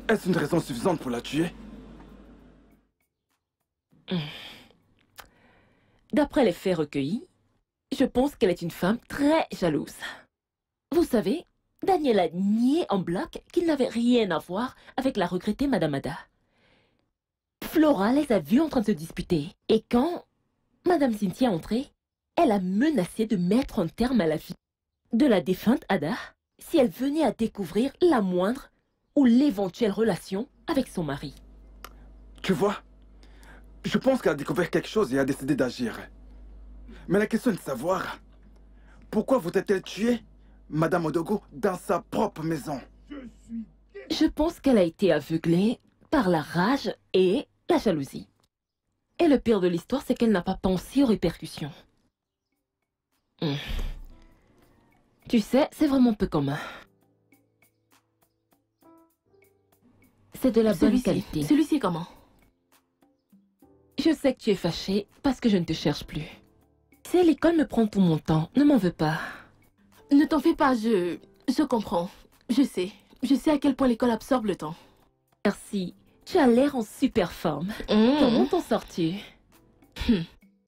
Est-ce une raison suffisante pour la tuer? D'après les faits recueillis, je pense qu'elle est une femme très jalouse. Vous savez, Daniel a nié en bloc qu'il n'avait rien à voir avec la regrettée Madame Ada. Flora les a vus en train de se disputer. Et quand Madame Cynthia est entrée, elle a menacé de mettre un terme à la vie de la défunte Ada si elle venait à découvrir la moindre ou l'éventuelle relation avec son mari. Tu vois, je pense qu'elle a découvert quelque chose et a décidé d'agir. Mais la question est de savoir, pourquoi voudrait-elle tuer Madame Odogo dans sa propre maison? Je pense qu'elle a été aveuglée par la rage et la jalousie. Et le pire de l'histoire, c'est qu'elle n'a pas pensé aux répercussions. Tu sais, c'est vraiment peu commun. C'est de la bonne qualité. Celui-ci est comment? Je sais que tu es fâchée parce que je ne te cherche plus. C'est l'école me prend tout mon temps, ne m'en veux pas. Ne t'en fais pas, je comprends. Je sais à quel point l'école absorbe le temps. Merci, tu as l'air en super forme. Comment t'en sors-tu?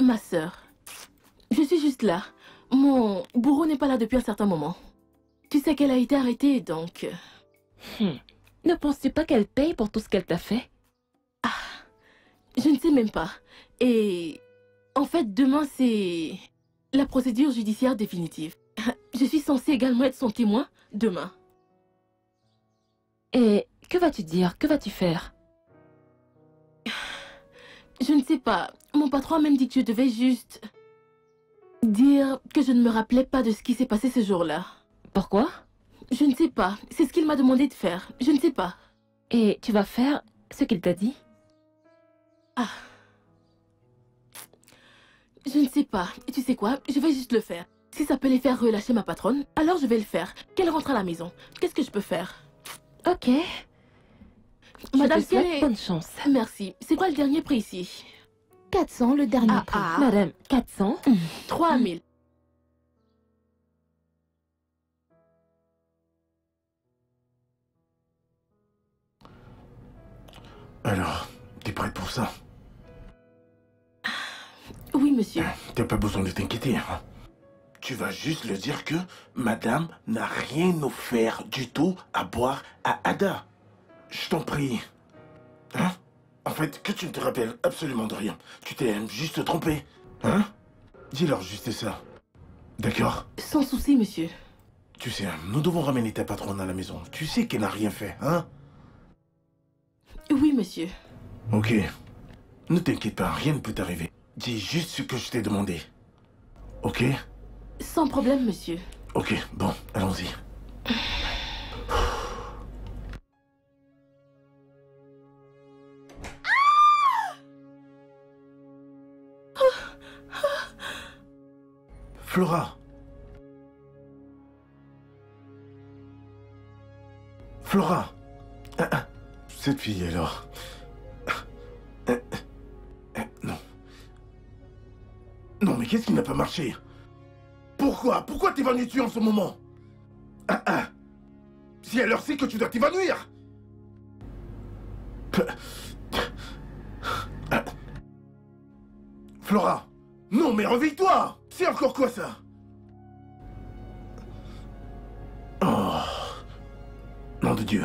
Ma sœur, je suis juste là. Mon bourreau n'est pas là depuis un certain moment. Tu sais qu'elle a été arrêtée, donc... Ne penses-tu pas qu'elle paye pour tout ce qu'elle t'a fait? Je ne sais même pas. Et... En fait, demain, c'est... la procédure judiciaire définitive. Je suis censée également être son témoin demain. Et que vas-tu dire? Que vas-tu faire? Je ne sais pas. Mon patron m'a dit que je devais juste... dire que je ne me rappelais pas de ce qui s'est passé ce jour-là. Pourquoi? Je ne sais pas. C'est ce qu'il m'a demandé de faire. Je ne sais pas. Et tu vas faire ce qu'il t'a dit? Je ne sais pas. Et tu sais quoi? Je vais juste le faire. Si ça peut les faire relâcher ma patronne, alors je vais le faire. Qu'elle rentre à la maison. Qu'est-ce que je peux faire? Ok. Madame, je te souhaite quelle est... bonne chance. Merci. C'est quoi le dernier prix ici? 400 le dernier prix. Madame, 400? 3000. Alors, t'es prête pour ça? Oui, monsieur. T'as pas besoin de t'inquiéter. Hein? Tu vas juste le dire que madame n'a rien offert du tout à boire à Ada. Je t'en prie. Hein? En fait, que tu ne te rappelles absolument de rien. Tu t'es juste trompé. Hein? Dis-leur juste ça. D'accord? Sans souci, monsieur. Tu sais, nous devons ramener ta patronne à la maison. Tu sais qu'elle n'a rien fait, hein? Oui, monsieur. Ok. Ne t'inquiète pas, rien ne peut t'arriver. Dis juste ce que je t'ai demandé. Ok? Sans problème, monsieur. Ok, bon, allons-y. Flora. Flora. Cette fille alors. Non. Non, mais qu'est-ce qui n'a pas marché? Pourquoi t'es venu tuer en ce moment? Si elle leur sait que tu dois t'évanouir. Flora. Non, mais réveille-toi. C'est encore quoi ça? Oh. Nom de Dieu.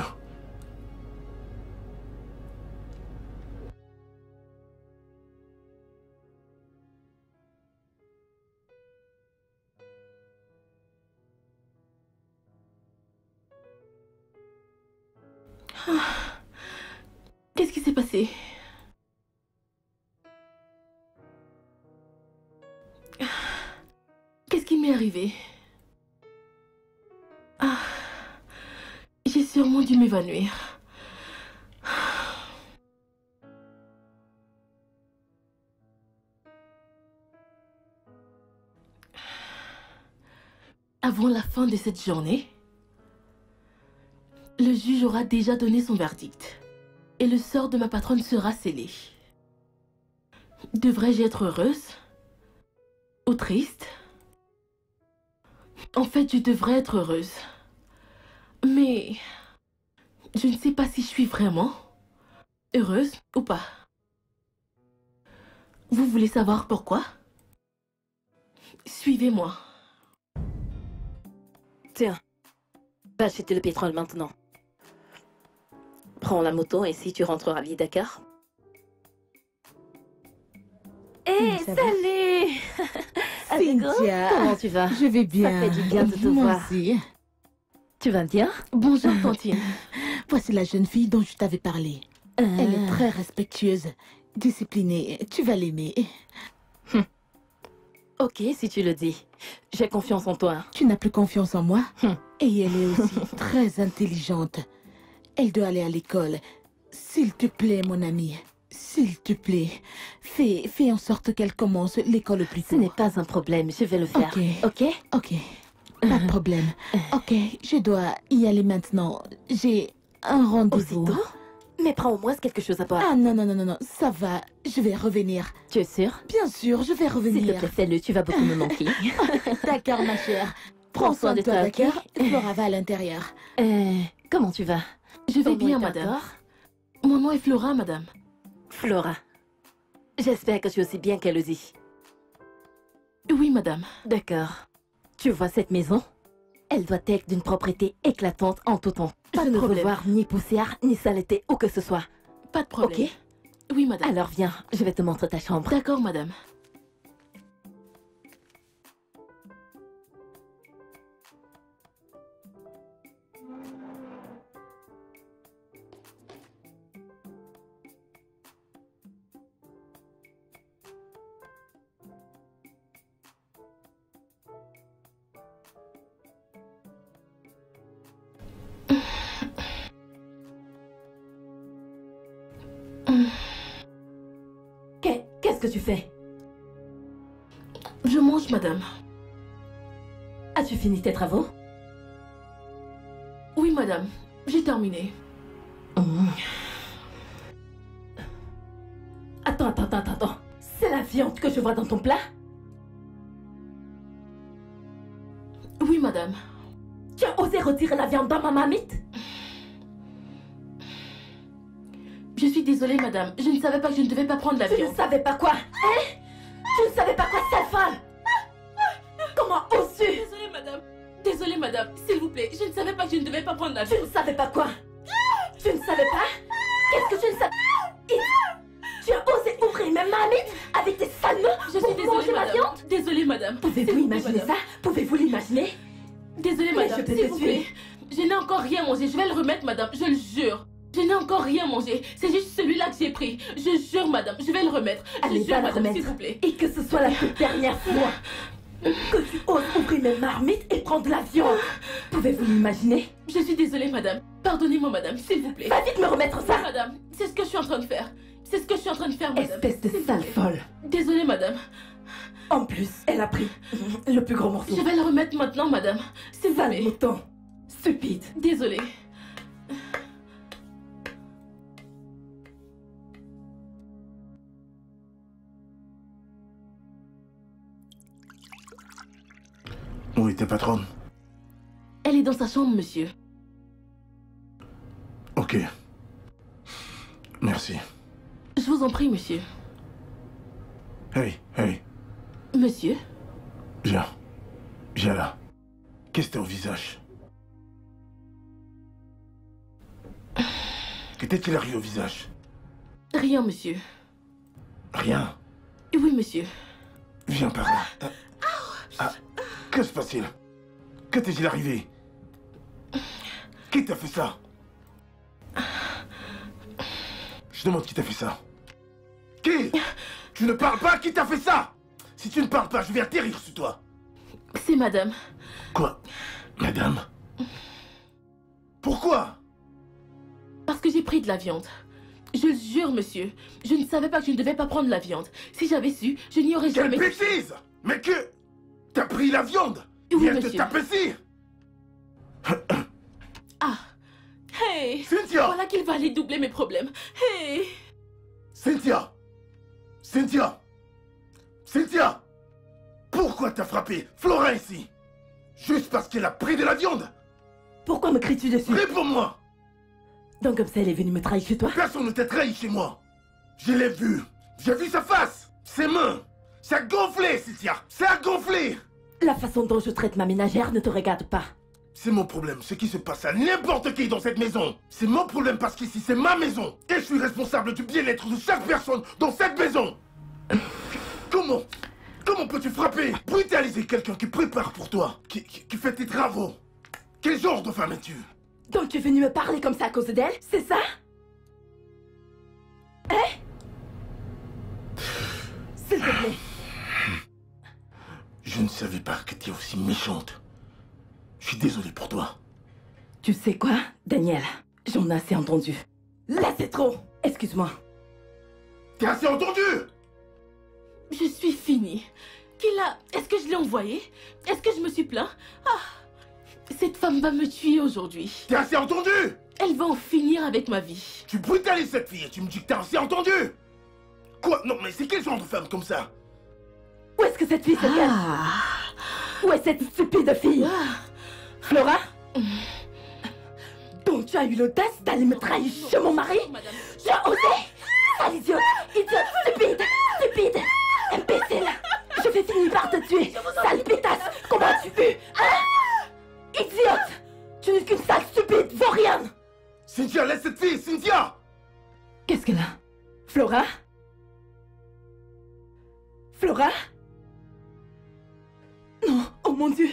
Qu'est-ce qui s'est passé? Qu'est-ce qui m'est arrivé? J'ai sûrement dû m'évanouir. Avant la fin de cette journée, le juge aura déjà donné son verdict et le sort de ma patronne sera scellé. Devrais-je être heureuse ou triste? En fait, je devrais être heureuse. Mais je ne sais pas si je suis vraiment heureuse ou pas. Vous voulez savoir pourquoi? Suivez-moi. Tiens, va acheter le pétrole maintenant. Prends la moto et si tu rentreras à Dakar. Hé, Ça va? salut Cynthia, Comment tu vas? je vais bien. Ça fait du bien de te Moi voir. aussi. Tu vas bien? Bonjour, Tantine. Voici la jeune fille dont je t'avais parlé. Elle est très respectueuse, disciplinée. Tu vas l'aimer. Ok, si tu le dis. J'ai confiance en toi. Tu n'as plus confiance en moi? Et elle est aussi très intelligente. Elle doit aller à l'école. S'il te plaît, mon ami. S'il te plaît. Fais en sorte qu'elle commence l'école le plus Ce tôt. n'est pas un problème, je vais le faire. Ok. Ok? Ok. Pas de problème. Ok, je dois y aller maintenant. J'ai un rendez-vous. Aussitôt? Mais prends au moins quelque chose à boire. Ah non, non, non, non, non. Ça va. Je vais revenir. Tu es sûre? Bien sûr, je vais S'il te revenir. plaît, fais-le, tu vas beaucoup me manquer. D'accord, ma chère. Prends soin de toi, ok? d'accord? Flora va à l'intérieur. Comment tu vas? Je vais Ton nom bien, est madame. d'accord? Mon nom est Flora, madame. Flora. J'espère que tu es aussi bien qu'elle le dit. Oui, madame. D'accord. Tu vois cette maison? Elle doit être d'une propreté éclatante en tout temps. Pas Je de ne veux problème. voir ni poussière, ni saleté, ou que ce soit. Pas de problème. Ok? Oui, madame. Alors viens, je vais te montrer ta chambre. D'accord, madame. Qu'est-ce que tu fais? Je mange, madame. As-tu fini tes travaux? Oui, madame. J'ai terminé. Attends. C'est la viande que je vois dans ton plat? Oui, madame. Tu as osé retirer la viande dans ma marmite? Je suis désolée, madame. Je ne savais pas que je ne devais pas prendre la Tu viande. ne savais pas quoi? Hein? Tu ne savais pas quoi, sale folle? Comment oses-tu? Désolée, madame. Désolée, madame. S'il vous plaît, je ne savais pas que je ne devais pas prendre la Tu viande. ne savais pas quoi? Tu ne savais pas? Qu'est-ce que tu ne savais? Tu as osé ouvrir ma marmite avec tes sales mains Je suis pour désolée, manger ma madame. viande? Désolée, madame. S'il Pouvez-vous vous plaît, imaginer madame. ça? Pouvez-vous l'imaginer? Désolée, Mais madame. je peux S'il te vous tuer. plaît. Je n'ai encore rien mangé. Je vais le remettre, madame. Je le jure. Je n'ai encore rien mangé. C'est juste celui-là que j'ai pris. Je jure, madame. Je vais le remettre. Allez, Je jure, va le madame, s'il remettre. vous plaît. Et que ce soit la toute dernière fois que tu oses ouvrir mes marmites et prendre la viande. Pouvez-vous l'imaginer? Je suis désolée, madame. Pardonnez-moi, madame, s'il vous plaît. Va vite me remettre ça! Oui, madame. C'est ce que je suis en train de faire. C'est ce que je suis en train de faire, madame. Espèce de S'il vous sale plaît. folle. Désolée, madame. En plus, elle a pris le plus gros morceau. Je vais le remettre maintenant, madame. S'il vous Sale plaît. mouton. Stupide. Désolée. Oui, t'es patronne. Elle est dans sa chambre, monsieur. Ok. Merci. Je vous en prie, monsieur. Hey, Monsieur? viens. Viens là. Qu'est-ce que t'as au visage? Que t'est-il arrivé au visage? Rien, monsieur. Rien. Oui, monsieur. Viens par là. Ah, que se passe-t-il? Que t'est-il arrivé? Qui t'a fait ça? Je demande qui t'a fait ça. Qui? Tu ne parles pas? Qui t'a fait ça? Si tu ne parles pas, je vais atterrir sur toi. C'est madame. Quoi? Madame? Pourquoi? Parce que j'ai pris de la viande. Je le jure, monsieur. Je ne savais pas que je ne devais pas prendre la viande. Si j'avais su, je n'y aurais Quelle jamais... bêtise! Mais que... T'as pris la viande? Oui, Et elle te monsieur. tape ici? Ah. Hey. Cynthia! Voilà qu'il va aller doubler mes problèmes. Hey. Cynthia! Cynthia! Cynthia! Pourquoi t'as frappé Flora ici? Juste parce qu'elle a pris de la viande? Pourquoi me cries-tu dessus? Réponds-moi! Donc comme ça, elle est venue me trahir chez toi? Personne ne t'a trahi chez moi! Je l'ai vu! J'ai vu sa face! Ses mains! Ça a gonflé, Cynthia! Ça a gonflé! La façon dont je traite ma ménagère ne te regarde pas. C'est mon problème, ce qui se passe à n'importe qui dans cette maison. C'est mon problème parce qu'ici c'est ma maison. Et je suis responsable du bien-être de chaque personne dans cette maison. Comment peux-tu frapper, brutaliser quelqu'un qui prépare pour toi, qui fait tes travaux? Quel genre de femme es-tu? Donc tu es venu me parler comme ça à cause d'elle? C'est ça? Hein? S'il te plaît. Je ne savais pas que tu es aussi méchante. Je suis désolé pour toi. Tu sais quoi, Daniel? J'en ai assez entendu. Là, c'est trop! Excuse-moi. T'as assez entendu? Je suis finie. Qu'il a... Est-ce que je l'ai envoyé? Est-ce que je me suis plaint? Ah. Cette femme va me tuer aujourd'hui. T'as assez entendu? Elle va en finir avec ma vie. Tu brutalises cette fille et tu me dis que t'as assez entendu? Quoi? Non, mais c'est quel genre de femme comme ça? Où est-ce que cette fille se cache? Où est cette stupide fille? Flora? Donc tu as eu l'audace d'aller me trahir chez mon mari? Madame. Tu as osé? Sale idiote! Idiote stupide! Stupide! Imbécile! Je vais finir par te tuer! Sale pétasse! Comment as-tu pu? Hein? Idiote! Tu n'es qu'une sale stupide, vaurienne! Cynthia, laisse cette fille, Cynthia! Qu'est-ce qu'elle a? Flora? Flora? Non, oh mon Dieu!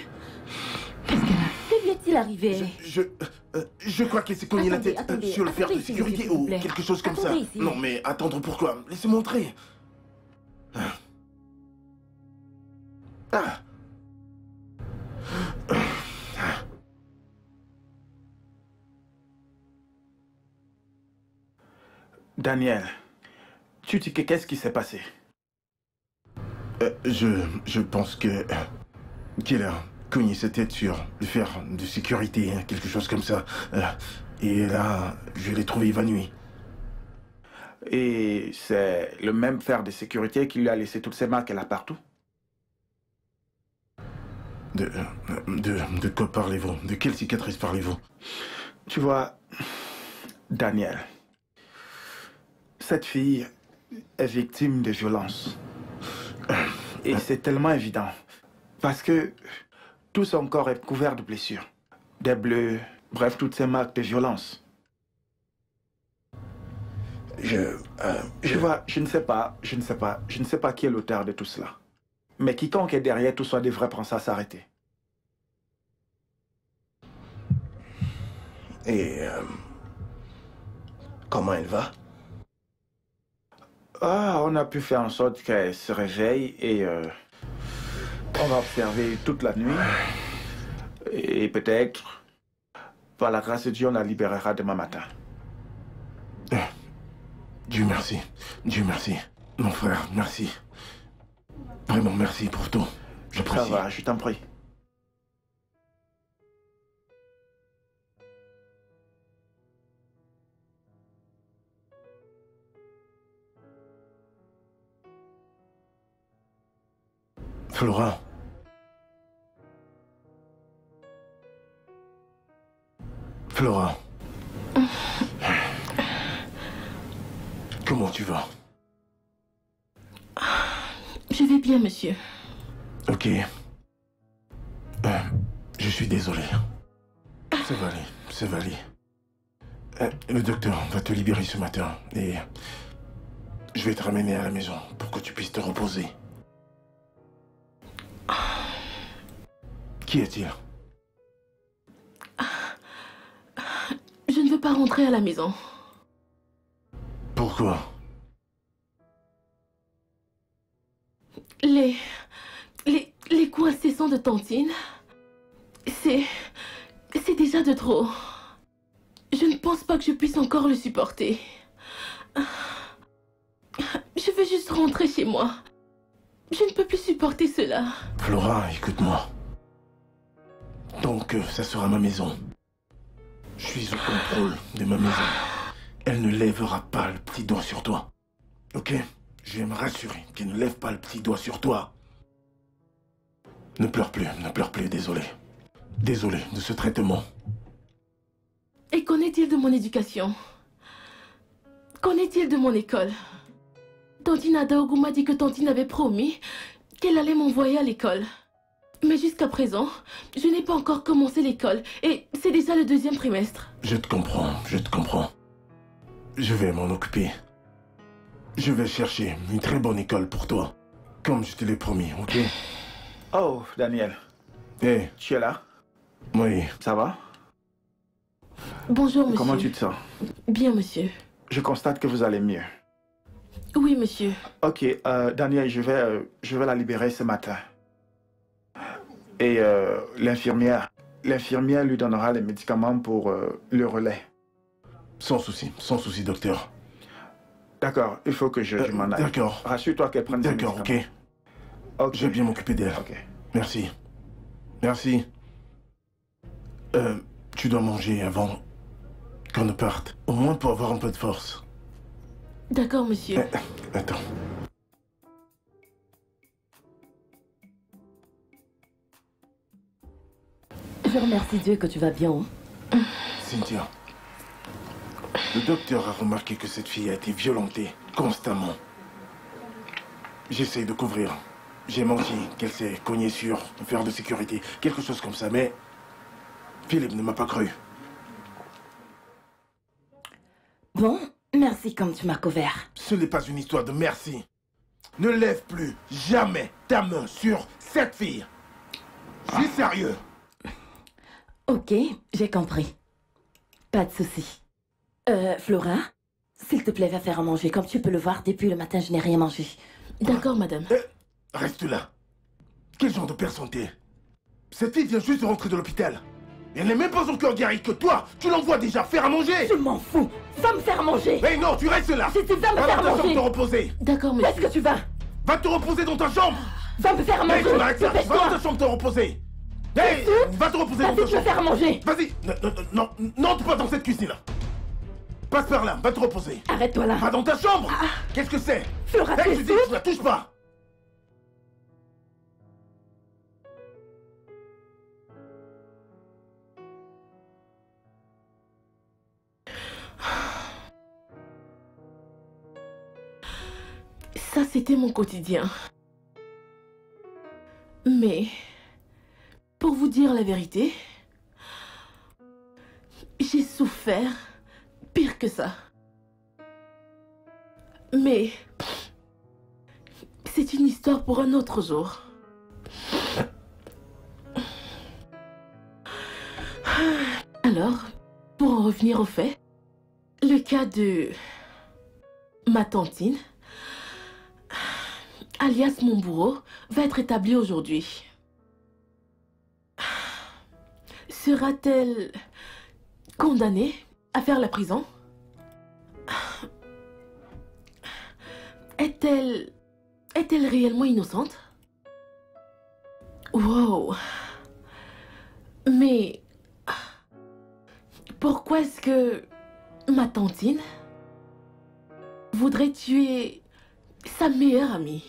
Qu'est-ce qu'elle a? Que lui est-il arrivé? Je crois qu'elle s'est cognée la tête Attendez, sur le fer de attendez, sécurité s'il vous ou plaît. quelque chose comme ça. Attendez ici. Non, mais attendre pourquoi? Laissez-moi entrer. Ah. Daniel, tu dis que qu'est-ce qui s'est passé? Je pense qu'elle a cogné sa tête sur le fer de sécurité, hein, quelque chose comme ça. Et là, je l'ai trouvée évanouie. Et c'est le même fer de sécurité qui lui a laissé toutes ces marques là partout? De quoi parlez-vous? De quelle cicatrice parlez-vous? Tu vois, Daniel, cette fille est victime de violence. Et c'est tellement évident. Parce que tout son corps est couvert de blessures. Des bleus, bref, toutes ces marques de violence. Tu vois, je ne sais pas qui est l'auteur de tout cela. Mais quiconque est derrière tout ça devrait penser à s'arrêter. Et comment elle va? Ah, on a pu faire en sorte qu'elle se réveille et on va observer toute la nuit. Et peut-être, par la grâce de Dieu, on la libérera demain matin. Dieu merci. Dieu merci. Mon frère, merci. Vraiment merci pour tout. Ça J'apprécie. va, je t'en prie. Flora. Flora. Comment tu vas? Je vais bien, monsieur. Ok. Je suis désolé. Ça va aller, ça va aller. Le docteur va te libérer ce matin et je vais te ramener à la maison pour que tu puisses te reposer. Qui est-il? Je ne veux pas rentrer à la maison. Pourquoi? Les coups incessants de Tantine, c'est déjà de trop. Je ne pense pas que je puisse encore le supporter. Je veux juste rentrer chez moi. Je ne peux plus supporter cela. Flora, écoute-moi. Donc, ça sera ma maison. Je suis au contrôle de ma maison. Elle ne lèvera pas le petit doigt sur toi. Ok? Je vais me rassurer qu'elle ne lève pas le petit doigt sur toi. Ne pleure plus, désolé. Désolé de ce traitement. Et qu'en est-il de mon éducation? Qu'en est-il de mon école? Tantine Adaogu m'a dit que Tantine avait promis qu'elle allait m'envoyer à l'école. Mais jusqu'à présent, je n'ai pas encore commencé l'école et c'est déjà le 2e trimestre. Je te comprends, je te comprends. Je vais m'en occuper. Je vais chercher une très bonne école pour toi. Comme je te l'ai promis, ok? Oh, Daniel, Eh, tu es là? oui. Ça va? Bonjour, monsieur. Comment tu te sens? Bien, monsieur. Je constate que vous allez mieux. Oui, monsieur. Ok, Daniel, je vais la libérer ce matin. Et l'infirmière lui donnera les médicaments pour le relais. Sans souci, docteur. D'accord, il faut que je m'en aille. D'accord. Rassure-toi qu'elle prenne ses D'accord, ok. médicaments. Ok. Je vais bien m'occuper d'elle. Ok. Merci. Merci. Tu dois manger avant qu'on ne parte. Au moins pour avoir un peu de force. D'accord, monsieur. Attends. Je remercie Dieu que tu vas bien. Hein? Cynthia. Le docteur a remarqué que cette fille a été violentée constamment. J'essaie de couvrir. J'ai menti qu'elle s'est cognée sur un fer de sécurité, quelque chose comme ça, mais Philippe ne m'a pas cru. Bon, merci comme tu m'as couvert. Ce n'est pas une histoire de merci. Ne lève plus jamais ta main sur cette fille. Je suis sérieux. Ok, j'ai compris. Pas de souci. Flora, s'il te plaît, va faire à manger. Comme tu peux le voir, depuis le matin, je n'ai rien mangé. D'accord, madame. Reste là. Quel genre de personne t'es? Cette fille vient juste de rentrer de l'hôpital. Et elle n'est même pas encore guérie que toi. Tu l'envoies déjà faire à manger. Je m'en fous. Va me faire manger. Mais non, tu restes là. Si tu vas me faire Va dans ta chambre manger. te reposer. D'accord, Où est-ce monsieur. que tu vas? Va te reposer dans ta chambre. Va me faire Hey, manger. tu arrêtes ça. Va dans Dépêche-toi. ta chambre te reposer. Hey, va te reposer dans Vas-y, ta tu vas chambre. faire manger. Vas-y. Non, n'entre pas dans cette cuisine-là. Passe par là, va te reposer. Arrête-toi là. Va dans ta chambre. Qu'est-ce que c'est? Flora, tu Hey, es tu dis, sourde? tu la touches pas. Ça, c'était mon quotidien. Mais, pour vous dire la vérité, j'ai souffert pire que ça. Mais, c'est une histoire pour un autre jour. Alors, pour en revenir au fait, le cas de ma tantine, alias mon bourreau, va être établi aujourd'hui. Sera-t-elle condamnée à faire la prison? Est-elle réellement innocente? Wow. Mais pourquoi est-ce que ma tantine voudrait tuer sa meilleure amie?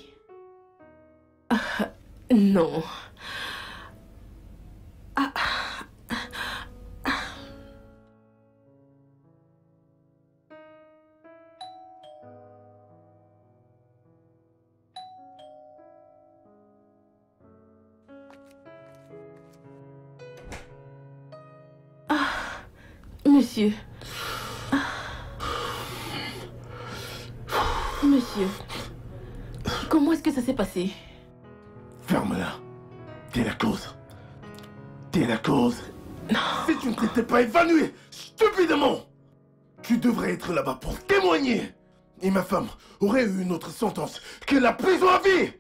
Non. Monsieur. Monsieur. Comment est-ce que ça s'est passé? Ferme-la. T'es la cause. T'es la cause. Si tu ne t'étais pas évanoui stupidement, tu devrais être là-bas pour témoigner. Et ma femme aurait eu une autre sentence que la prison à vie.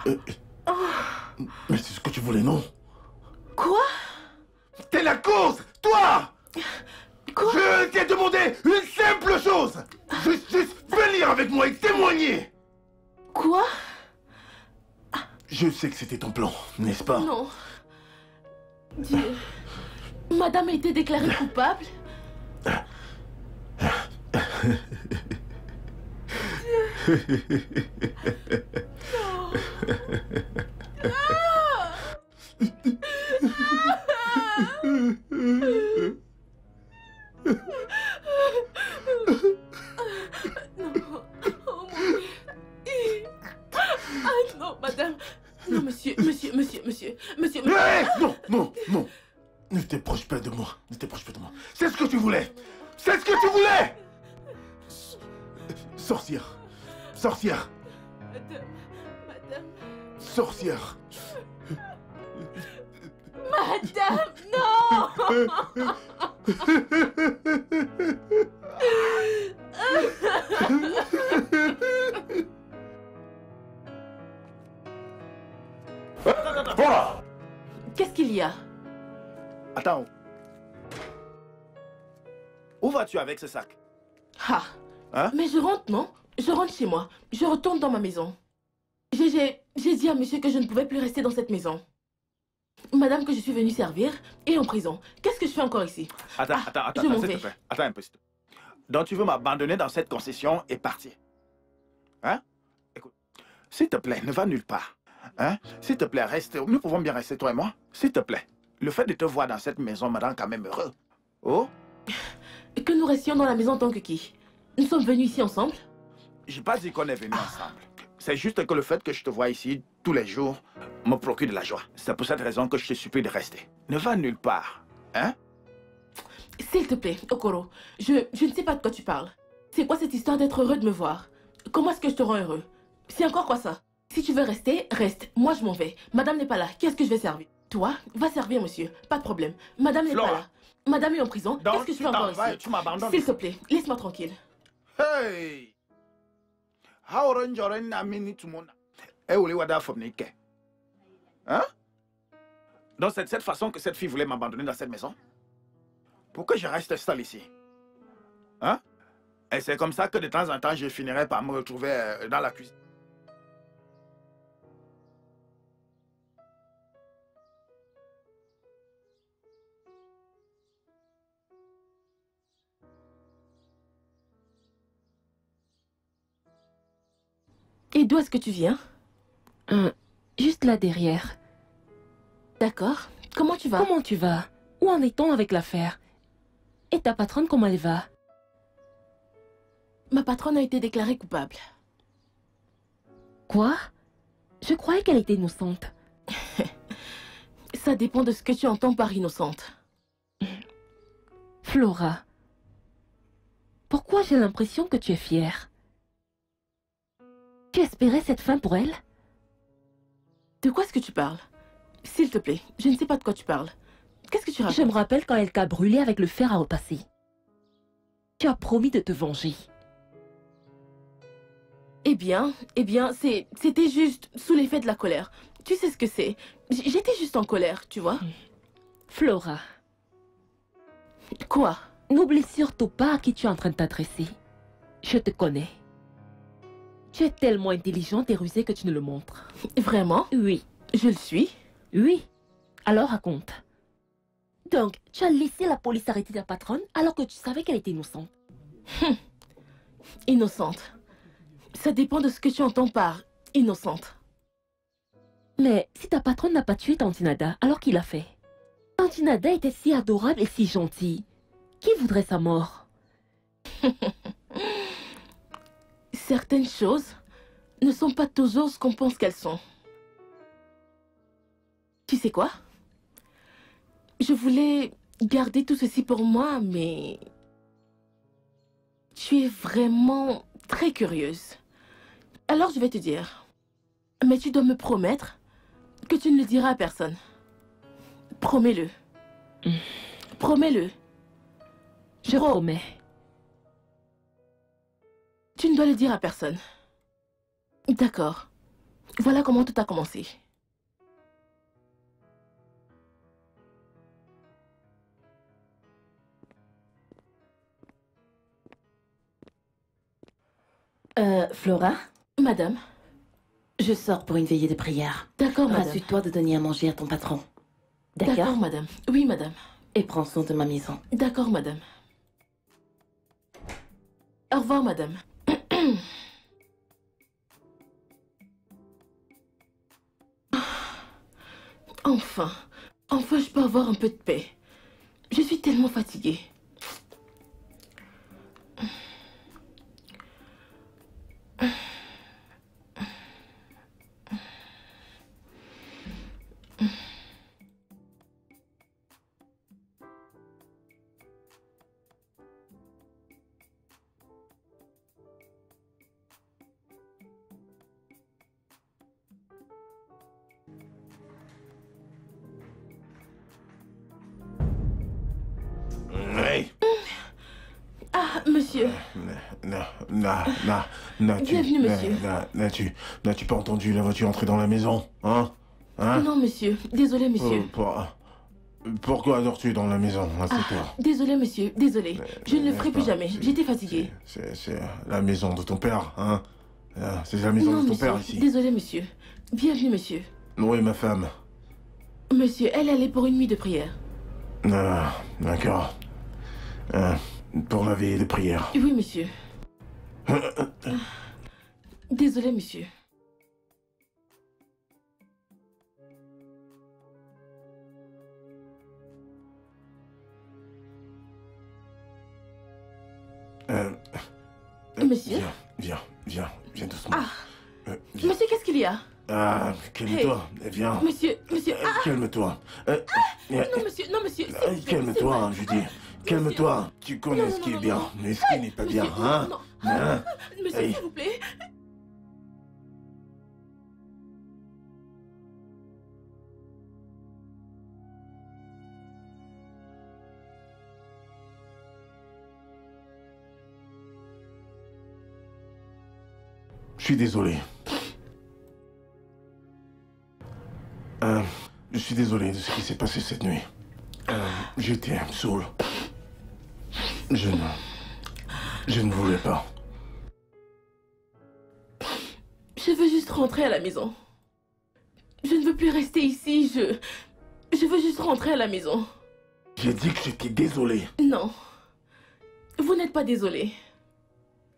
Mais c'est ce que tu voulais, non? Quoi? T'es la cause, toi! Quoi? Je t'ai demandé une simple chose. Juste venir avec moi et témoigner. Quoi? Je sais que c'était ton plan, n'est-ce pas? Non. Dieu. Madame a été déclarée coupable? Non, madame. Non, monsieur. Hey, non. Ne t'approche pas de moi. Ne t'approche pas de moi. C'est ce que tu voulais. C'est ce que tu voulais. Sorcière. Sorcière. Madame, non. Voilà. Qu'est-ce qu'il y a? Attends. Où vas-tu avec ce sac? Ah. Hein? Mais je rentre, non? Je rentre chez moi. Je retourne dans ma maison. J'ai dit à monsieur que je ne pouvais plus rester dans cette maison. Madame que je suis venue servir est en prison. Qu'est-ce que je fais encore ici? Attends, je m'en s'il vais. te plaît. Attends un peu. Donc tu veux m'abandonner dans cette concession et partir? Hein? Écoute, s'il te plaît, ne va nulle part. Hein? S'il te plaît, reste. Nous pouvons bien rester, toi et moi? S'il te plaît. Le fait de te voir dans cette maison me rend quand même heureux. Oh? Que nous restions dans la maison en tant que qui? Nous sommes venus ici ensemble? j'ai pas dit qu'on est venus ensemble. C'est juste que le fait que je te vois ici tous les jours me procure de la joie. C'est pour cette raison que je te supplie de rester. Ne va nulle part, hein? S'il te plaît, Okoro, je ne sais pas de quoi tu parles. C'est quoi cette histoire d'être heureux de me voir? Comment est-ce que je te rends heureux? C'est encore quoi ça? Si tu veux rester, reste. Moi, je m'en vais. Madame n'est pas là. Qu'est-ce que je vais servir? Toi, va servir, monsieur. Pas de problème. Madame n'est pas là. Madame est en prison. Qu'est-ce que je fais encore ici? Tu m'abandonnes. S'il te plaît, laisse-moi tranquille. Hey! Hein? Donc c'est de cette façon que cette fille voulait m'abandonner dans cette maison? Pourquoi je reste seul ici? Hein? Et c'est comme ça que de temps en temps, je finirai par me retrouver dans la cuisine. Et d'où est-ce que tu viens? Juste là derrière. D'accord. Comment tu vas? Comment tu vas? Où en est-on avec l'affaire? Et ta patronne, comment elle va? Ma patronne a été déclarée coupable. Quoi? Je croyais qu'elle était innocente. Ça dépend de ce que tu entends par innocente. Flora, pourquoi j'ai l'impression que tu es fière? Tu espérais cette fin pour elle? De quoi est-ce que tu parles? S'il te plaît, je ne sais pas de quoi tu parles. Qu'est-ce que tu racontes? Je me rappelle quand elle t'a brûlé avec le fer à repasser. Tu as promis de te venger. Eh bien, c'était juste sous l'effet de la colère. Tu sais ce que c'est. J'étais juste en colère, tu vois. Flora. Quoi? N'oublie surtout pas à qui tu es en train de t'adresser. Je te connais. Tu es tellement intelligente et rusée que tu ne le montres. Vraiment? Oui. Je le suis? Oui. Alors raconte. Donc, tu as laissé la police arrêter ta patronne alors que tu savais qu'elle était innocente. Innocente. Ça dépend de ce que tu entends par innocente. Mais si ta patronne n'a pas tué Tantinada, alors qui l'a fait? Tantinada était si adorable et si gentille. Qui voudrait sa mort? Certaines choses ne sont pas toujours ce qu'on pense qu'elles sont. Tu sais quoi? Je voulais garder tout ceci pour moi, mais... Tu es vraiment très curieuse. Alors je vais te dire. Mais tu dois me promettre que tu ne le diras à personne. Promets-le. Promets-le. Je promets. Tu ne dois le dire à personne. D'accord. Voilà comment tout a commencé. Flora, Madame. je sors pour une veillée de prière. D'accord, madame. Rassure-toi de donner à manger à ton patron. D'accord, D'accord? madame. Oui, madame. Et prends soin de ma maison. D'accord, madame. Au revoir, madame. Enfin. Enfin, je peux avoir un peu de paix. Je suis tellement fatiguée. Oui. Ah, monsieur. Bienvenue, monsieur. N'as-tu pas entendu la voiture entrer dans la maison? Hein? Non, monsieur. Désolé, monsieur. Pourquoi dors-tu dans la maison à cette heure? Désolé, monsieur. Désolé. Je ne le ferai plus jamais. J'étais fatiguée. C'est la maison de ton père, hein? C'est la maison Non, de ton monsieur. père ici. Désolé, monsieur. Bienvenue, monsieur. Oui, ma femme. Monsieur, elle est allée pour une nuit de prière. Ah, d'accord. Pour la veillée de prière. Oui, monsieur. Désolé, monsieur. Monsieur? Viens. Viens, viens doucement. Viens. Monsieur, qu'est-ce qu'il y a? Ah, calme-toi. Viens. Monsieur, Calme-toi. non, monsieur, non, monsieur. Calme-toi, je dis. Calme-toi. Tu connais ce qui est bien, mais ce qui n'est pas bien, hein? Monsieur, Hey. s'il vous plaît. Je suis désolé. Je suis désolé de ce qui s'est passé cette nuit. J'étais saoul. Je ne voulais pas. Je veux juste rentrer à la maison. Je ne veux plus rester ici, je veux juste rentrer à la maison. J'ai dit que j'étais désolé. Non. Vous n'êtes pas désolé.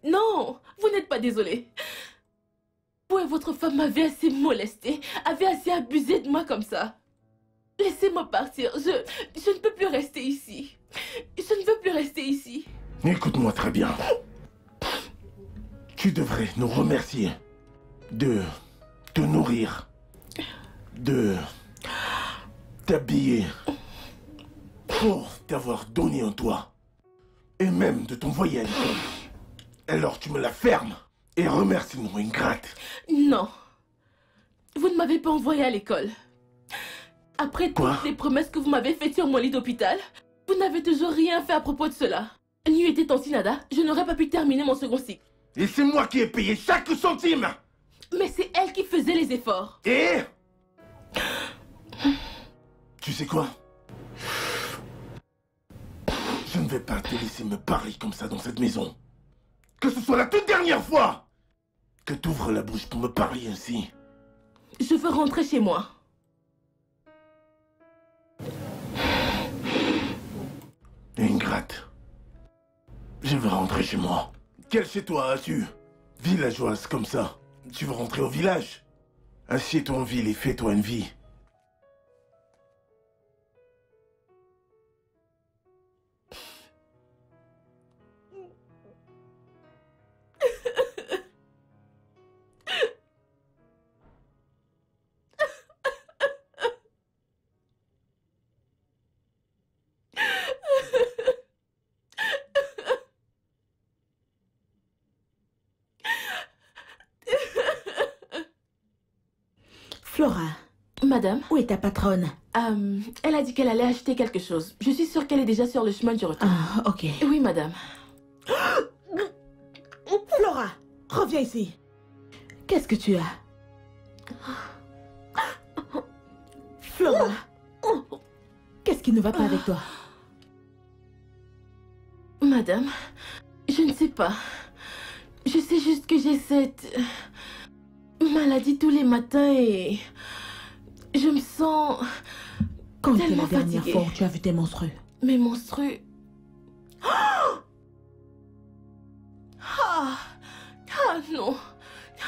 Non, vous n'êtes pas désolé. Vous et votre femme m'avez assez molesté, avez assez abusé de moi comme ça. Laissez-moi partir, je ne peux plus rester ici. Je ne veux plus rester ici. Écoute-moi très bien. Tu devrais nous remercier de te nourrir, de t'habiller, pour t'avoir donné un toit, et même de t'envoyer à l'école. Alors tu me la fermes et remercie-nous, ingrate. Non. Vous ne m'avez pas envoyé à l'école. Après Quoi? toutes les promesses que vous m'avez faites sur mon lit d'hôpital, vous n'avez toujours rien fait à propos de cela. N'eût été Tantinada, je n'aurais pas pu terminer mon second cycle. Et c'est moi qui ai payé chaque centime. Mais c'est elle qui faisait les efforts. Et tu sais quoi? Je ne vais pas te laisser me parler comme ça dans cette maison. Que ce soit la toute dernière fois que tu ouvres la bouche pour me parler ainsi. Je veux rentrer chez moi. Ingrate. Je veux rentrer chez moi. Quel chez toi as-tu? Villageoise comme ça. Tu veux rentrer au village? Assieds-toi en ville et fais-toi une vie. Flora, Madame, où est ta patronne? elle a dit qu'elle allait acheter quelque chose. Je suis sûre qu'elle est déjà sur le chemin du retour. Ah, ok. Oui, madame. Flora, reviens ici. Qu'est-ce que tu as? Flora, qu'est-ce qui ne va pas avec toi? Madame, je ne sais pas. Je sais juste que j'ai cette maladie tous les matins et je me sens Quand était tellement la dernière fatiguée. fois où tu as vu tes menstrues? Mes menstrues. Non.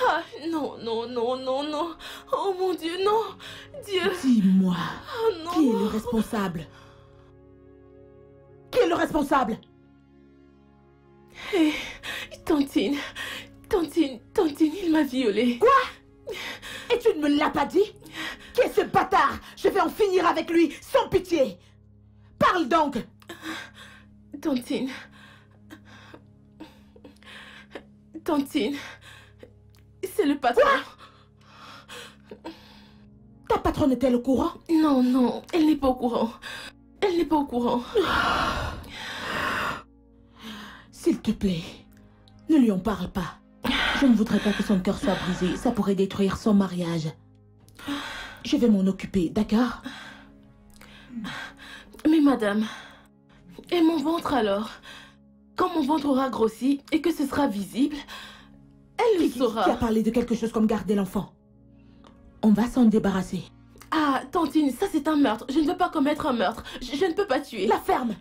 Ah non, non, non, non, non. Oh mon Dieu, non. Dieu. Dis-moi, Oh non. qui est le responsable? Qui est le responsable? Hé, Tantine, il m'a violée. Quoi? Et tu ne me l'as pas dit? Qui est ce bâtard? Je vais en finir avec lui, sans pitié. Parle donc. Tantine, c'est le patron. Ta patronne est-elle au courant? Non, non, elle n'est pas au courant. Elle n'est pas au courant. S'il te plaît, ne lui en parle pas. Je ne voudrais pas que son cœur soit brisé. Ça pourrait détruire son mariage. Je vais m'en occuper, d'accord? Mais madame, et mon ventre alors? Quand mon ventre aura grossi et que ce sera visible, elle le Qui a saura. parlé de quelque chose comme garder l'enfant? On va s'en débarrasser. Ah, Tantine, ça c'est un meurtre. Je ne veux pas commettre un meurtre. Je ne peux pas tuer. La ferme!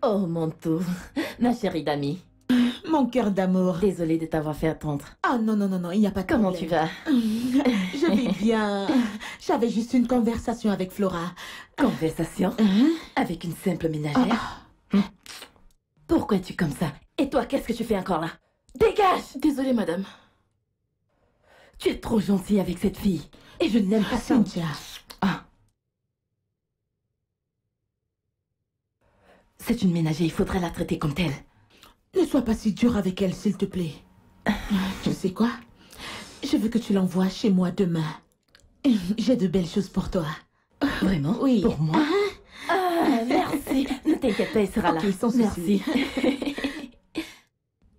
Oh, mon tout, ma chérie d'amie. Mon cœur d'amour. Désolée de t'avoir fait attendre. Ah non, non, non, non, il n'y a pas de Comment problème. tu vas? Je vais bien. J'avais juste une conversation avec Flora. Conversation Hein? avec une simple ménagère? Pourquoi es-tu comme ça? Et toi, qu'est-ce que tu fais encore là? Dégage! Désolée, madame. Tu es trop gentille avec cette fille. Et je n'aime pas ça. Cynthia, Ah. C'est une ménagère, il faudrait la traiter comme telle. ne sois pas si dur avec elle, s'il te plaît. Tu sais quoi? Je veux que tu l'envoies chez moi demain. J'ai de belles choses pour toi. Vraiment? Oui. Pour moi? Ah, merci. Ne t'inquiète pas, elle sera là. Ok, sans souci. Merci.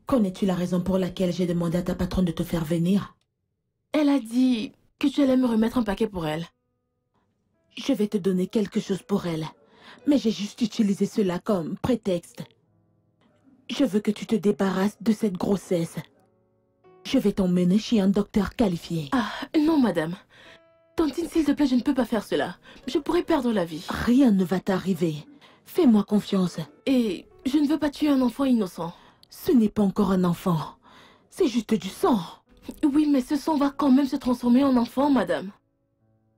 Connais-tu la raison pour laquelle j'ai demandé à ta patronne de te faire venir? Elle a dit que tu allais me remettre un paquet pour elle. Je vais te donner quelque chose pour elle. Mais j'ai juste utilisé cela comme prétexte. Je veux que tu te débarrasses de cette grossesse. Je vais t'emmener chez un docteur qualifié. Ah, non, madame. Tantine, s'il te plaît, je ne peux pas faire cela. Je pourrais perdre la vie. Rien ne va t'arriver. Fais-moi confiance. Et je ne veux pas tuer un enfant innocent. Ce n'est pas encore un enfant. C'est juste du sang. Oui, mais ce sang va quand même se transformer en enfant, madame.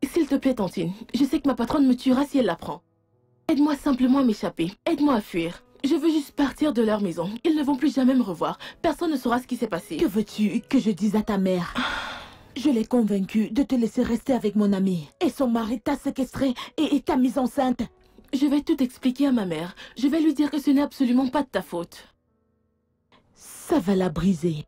S'il te plaît, Tantine, je sais que ma patronne me tuera si elle l'apprend. Aide-moi simplement à m'échapper. Aide-moi à fuir. Je veux juste partir de leur maison. Ils ne vont plus jamais me revoir. Personne ne saura ce qui s'est passé. Que veux-tu que je dise à ta mère? Je l'ai convaincue de te laisser rester avec mon ami. Et son mari t'a séquestré et t'a mise enceinte. Je vais tout expliquer à ma mère. Je vais lui dire que ce n'est absolument pas de ta faute. Ça va la briser.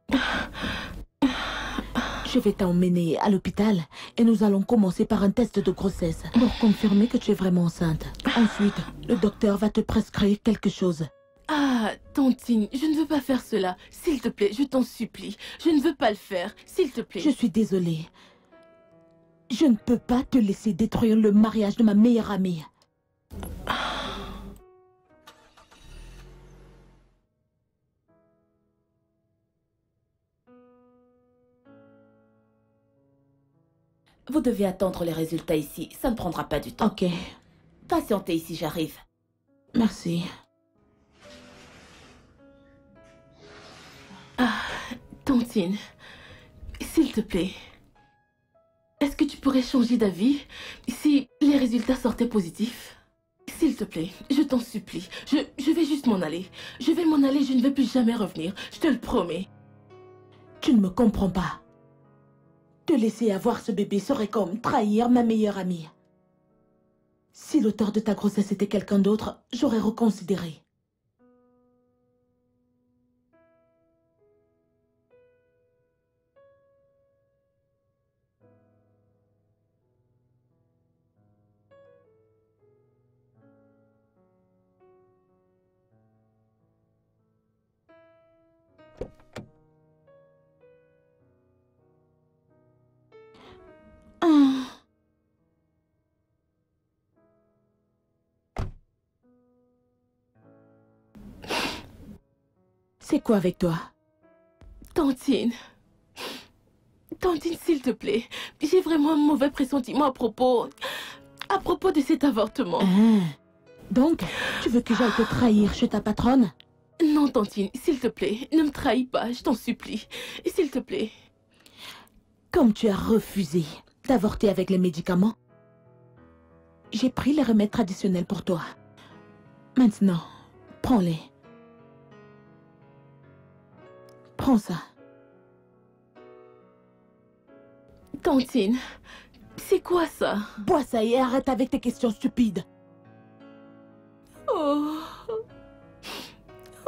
Je vais t'emmener à l'hôpital et nous allons commencer par un test de grossesse pour confirmer que tu es vraiment enceinte. Ensuite, le docteur va te prescrire quelque chose. Ah, Tantine, je ne veux pas faire cela. S'il te plaît, je t'en supplie. Je ne veux pas le faire. S'il te plaît. Je suis désolée. Je ne peux pas te laisser détruire le mariage de ma meilleure amie. Vous devez attendre les résultats ici. Ça ne prendra pas du temps. Ok, Patientez ici, j'arrive. merci. Ah, Tantine, s'il te plaît. Est-ce que tu pourrais changer d'avis si les résultats sortaient positifs? S'il te plaît, je t'en supplie. Je vais juste m'en aller. Je vais m'en aller, je ne vais plus jamais revenir. Je te le promets. Tu ne me comprends pas. Te laisser avoir ce bébé serait comme trahir ma meilleure amie. Si l'auteur de ta grossesse était quelqu'un d'autre, j'aurais reconsidéré. Ah. C'est quoi avec toi? Tantine. Tantine, s'il te plaît. J'ai vraiment un mauvais pressentiment à propos de cet avortement. Ah. Donc, tu veux que j'aille te trahir chez ta patronne? Non, Tantine, s'il te plaît, ne me trahis pas, je t'en supplie. S'il te plaît. Comme tu as refusé d'avorter avec les médicaments, j'ai pris les remèdes traditionnels pour toi. Maintenant, prends-les. Prends ça. Tantine, c'est quoi ça? Bois ça et arrête avec tes questions stupides. Oh.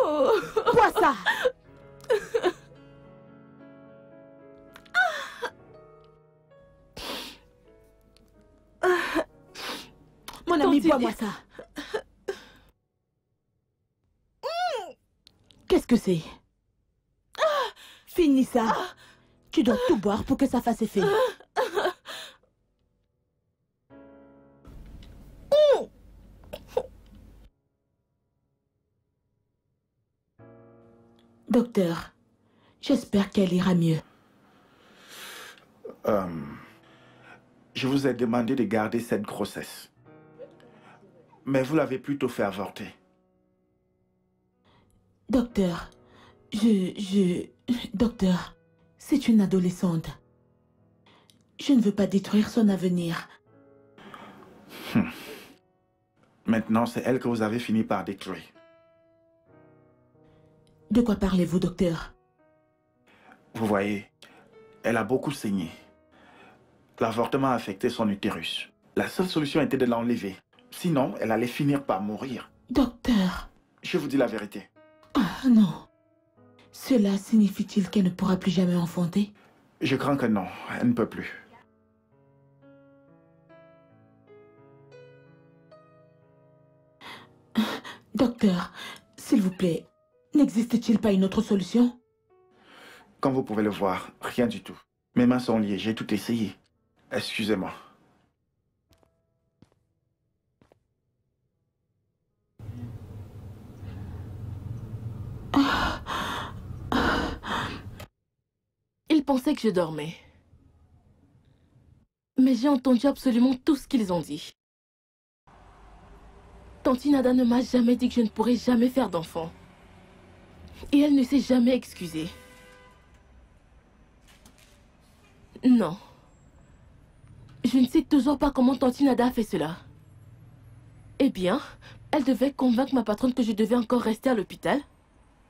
Oh. Bois ça. Mon ami, Tantine. bois-moi ça. Qu'est-ce que c'est? Finis ça. Tu dois tout boire pour que ça fasse effet. Docteur, j'espère qu'elle ira mieux. Je vous ai demandé de garder cette grossesse. Mais vous l'avez plutôt fait avorter. Docteur, Docteur, c'est une adolescente. Je ne veux pas détruire son avenir. Maintenant, c'est elle que vous avez fini par détruire. De quoi parlez-vous, docteur? Vous voyez, elle a beaucoup saigné. L'avortement a affecté son utérus. La seule solution était de l'enlever. Sinon, elle allait finir par mourir. Docteur. Je vous dis la vérité. Ah non. Cela signifie-t-il qu'elle ne pourra plus jamais enfanter? Je crains que non, elle ne peut plus. Docteur, s'il vous plaît, n'existe-t-il pas une autre solution? Comme vous pouvez le voir, rien du tout. Mes mains sont liées, j'ai tout essayé. Excusez-moi. Ils pensaient que je dormais. Mais j'ai entendu absolument tout ce qu'ils ont dit. Tante Nada ne m'a jamais dit que je ne pourrais jamais faire d'enfant. Et elle ne s'est jamais excusée. Non. Je ne sais toujours pas comment Tante Nada a fait cela. Eh bien, elle devait convaincre ma patronne que je devais encore rester à l'hôpital.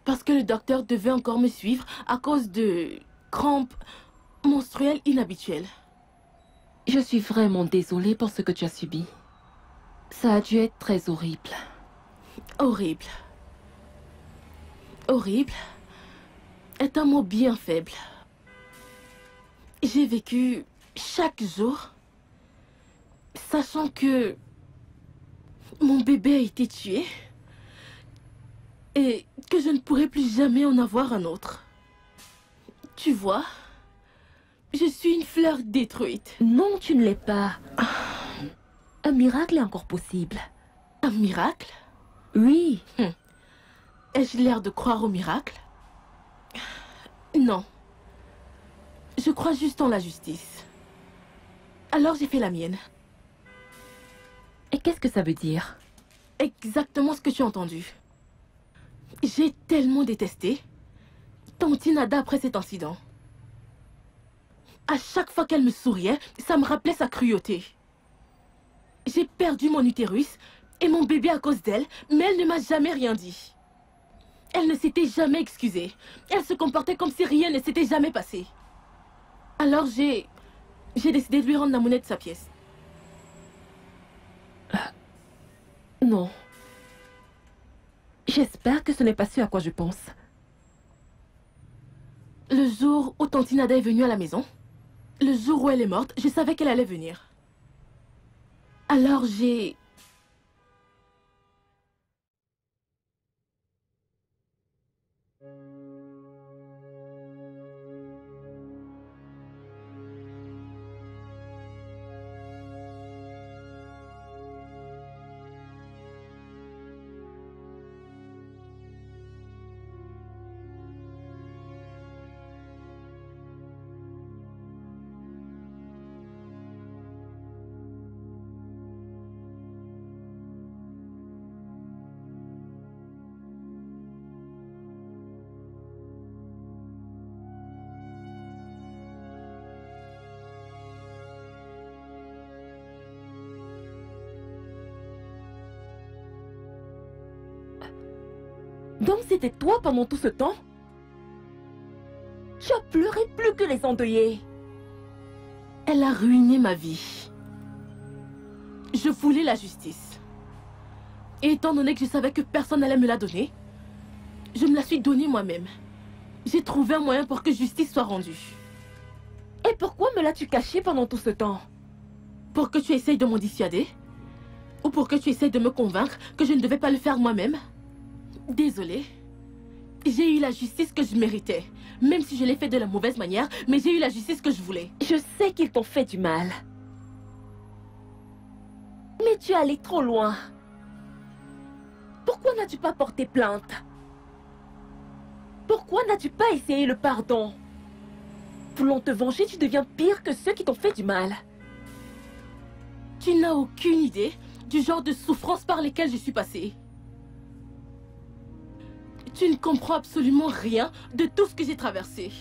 Parce que le docteur devait encore me suivre à cause de crampes menstruelles inhabituelles. Je suis vraiment désolée pour ce que tu as subi. Ça a dû être très horrible. Horrible. Horrible est un mot bien faible. J'ai vécu chaque jour sachant que mon bébé a été tué et que je ne pourrai plus jamais en avoir un autre. Tu vois, je suis une fleur détruite. Non, tu ne l'es pas. Un miracle est encore possible. Un miracle? Oui. Ai-je l'air de croire au miracle? Non. Je crois juste en la justice. Alors j'ai fait la mienne. Et qu'est-ce que ça veut dire? Exactement ce que tu as entendu. J'ai tellement détesté Tante Nada après cet incident. À chaque fois qu'elle me souriait, ça me rappelait sa cruauté. J'ai perdu mon utérus et mon bébé à cause d'elle, mais elle ne m'a jamais rien dit. Elle ne s'était jamais excusée. Elle se comportait comme si rien ne s'était jamais passé. Alors j'ai décidé de lui rendre la monnaie de sa pièce. Non. J'espère que ce n'est pas ce à quoi je pense. Le jour où Tante Nada est venue à la maison, le jour où elle est morte, je savais qu'elle allait venir. Alors j'ai... Donc c'était toi pendant tout ce temps? Tu as pleuré plus que les endeuillés. Elle a ruiné ma vie. Je voulais la justice. Et étant donné que je savais que personne n'allait me la donner, je me la suis donnée moi-même. J'ai trouvé un moyen pour que justice soit rendue. Et pourquoi me l'as-tu caché pendant tout ce temps? Pour que tu essayes de m'en dissuader? Ou pour que tu essayes de me convaincre que je ne devais pas le faire moi-même? Désolée. J'ai eu la justice que je méritais. Même si je l'ai fait de la mauvaise manière, mais j'ai eu la justice que je voulais. Je sais qu'ils t'ont fait du mal. Mais tu es allé trop loin. Pourquoi n'as-tu pas porté plainte? Pourquoi n'as-tu pas essayé le pardon? Voulant te venger, tu deviens pire que ceux qui t'ont fait du mal. Tu n'as aucune idée du genre de souffrances par lesquelles je suis passée. Tu ne comprends absolument rien de tout ce que j'ai traversé.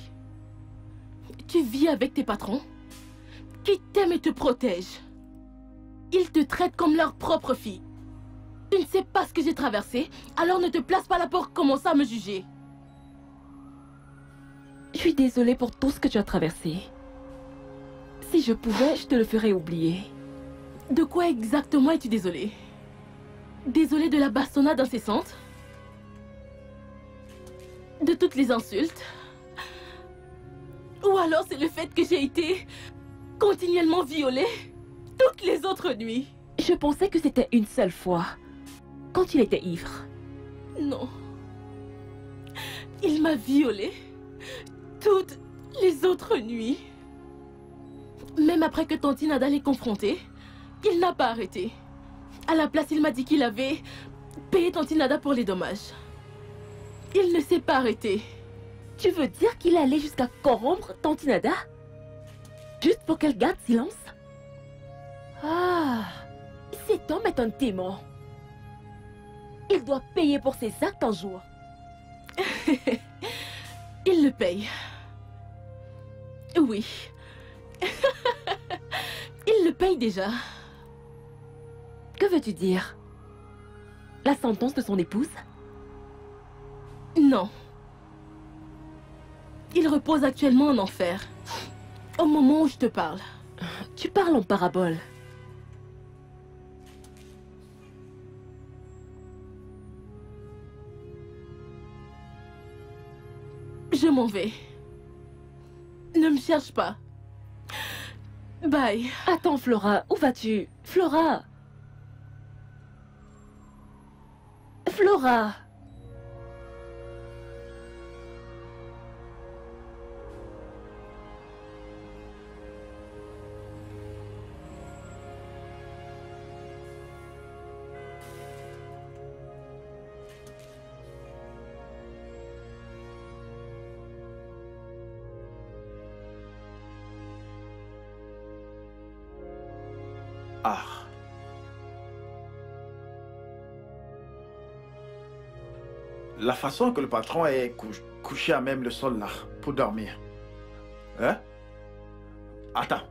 Tu vis avec tes patrons qui t'aiment et te protègent. Ils te traitent comme leur propre fille. Tu ne sais pas ce que j'ai traversé, alors ne te place pas là pour commencer à me juger. Je suis désolée pour tout ce que tu as traversé. Si je pouvais, je te le ferais oublier. De quoi exactement es-tu désolée? Désolée de la bastonnade incessante? De toutes les insultes? Ou alors c'est le fait que j'ai été continuellement violée toutes les autres nuits? Je pensais que c'était une seule fois, quand il était ivre. Non. Il m'a violée toutes les autres nuits. Même après que Tanti Nada l'ait confronté, il n'a pas arrêté. À la place, il m'a dit qu'il avait payé Tanti Nada pour les dommages. Il ne s'est pas arrêté. Tu veux dire qu'il allait jusqu'à corrompre Tanti Nada? Juste pour qu'elle garde silence? Ah, cet homme est un démon. Il doit payer pour ses actes un jour. Il le paye. Oui. Il le paye déjà. Que veux-tu dire? La sentence de son épouse? Non. Il repose actuellement en enfer. Au moment où je te parle. Tu parles en parabole. Je m'en vais. Ne me cherche pas. Bye. Attends, Flora, où vas-tu? Flora! Flora! Ah. La façon que le patron est couché à même le sol là, pour dormir. Hein? Attends.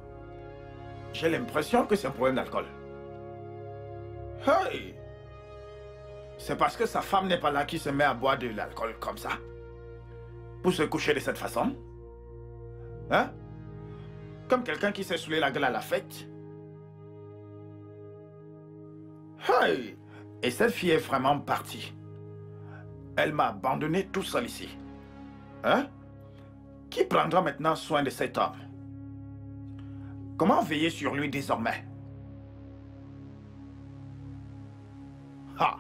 J'ai l'impression que c'est un problème d'alcool. Hey! C'est parce que sa femme n'est pas là qu'il se met à boire de l'alcool comme ça. Pour se coucher de cette façon. Hein? Comme quelqu'un qui s'est saoulé la gueule à la fête. Hey! Et cette fille est vraiment partie. Elle m'a abandonné tout seul ici. Hein? Qui prendra maintenant soin de cet homme? Comment veiller sur lui désormais? Ha!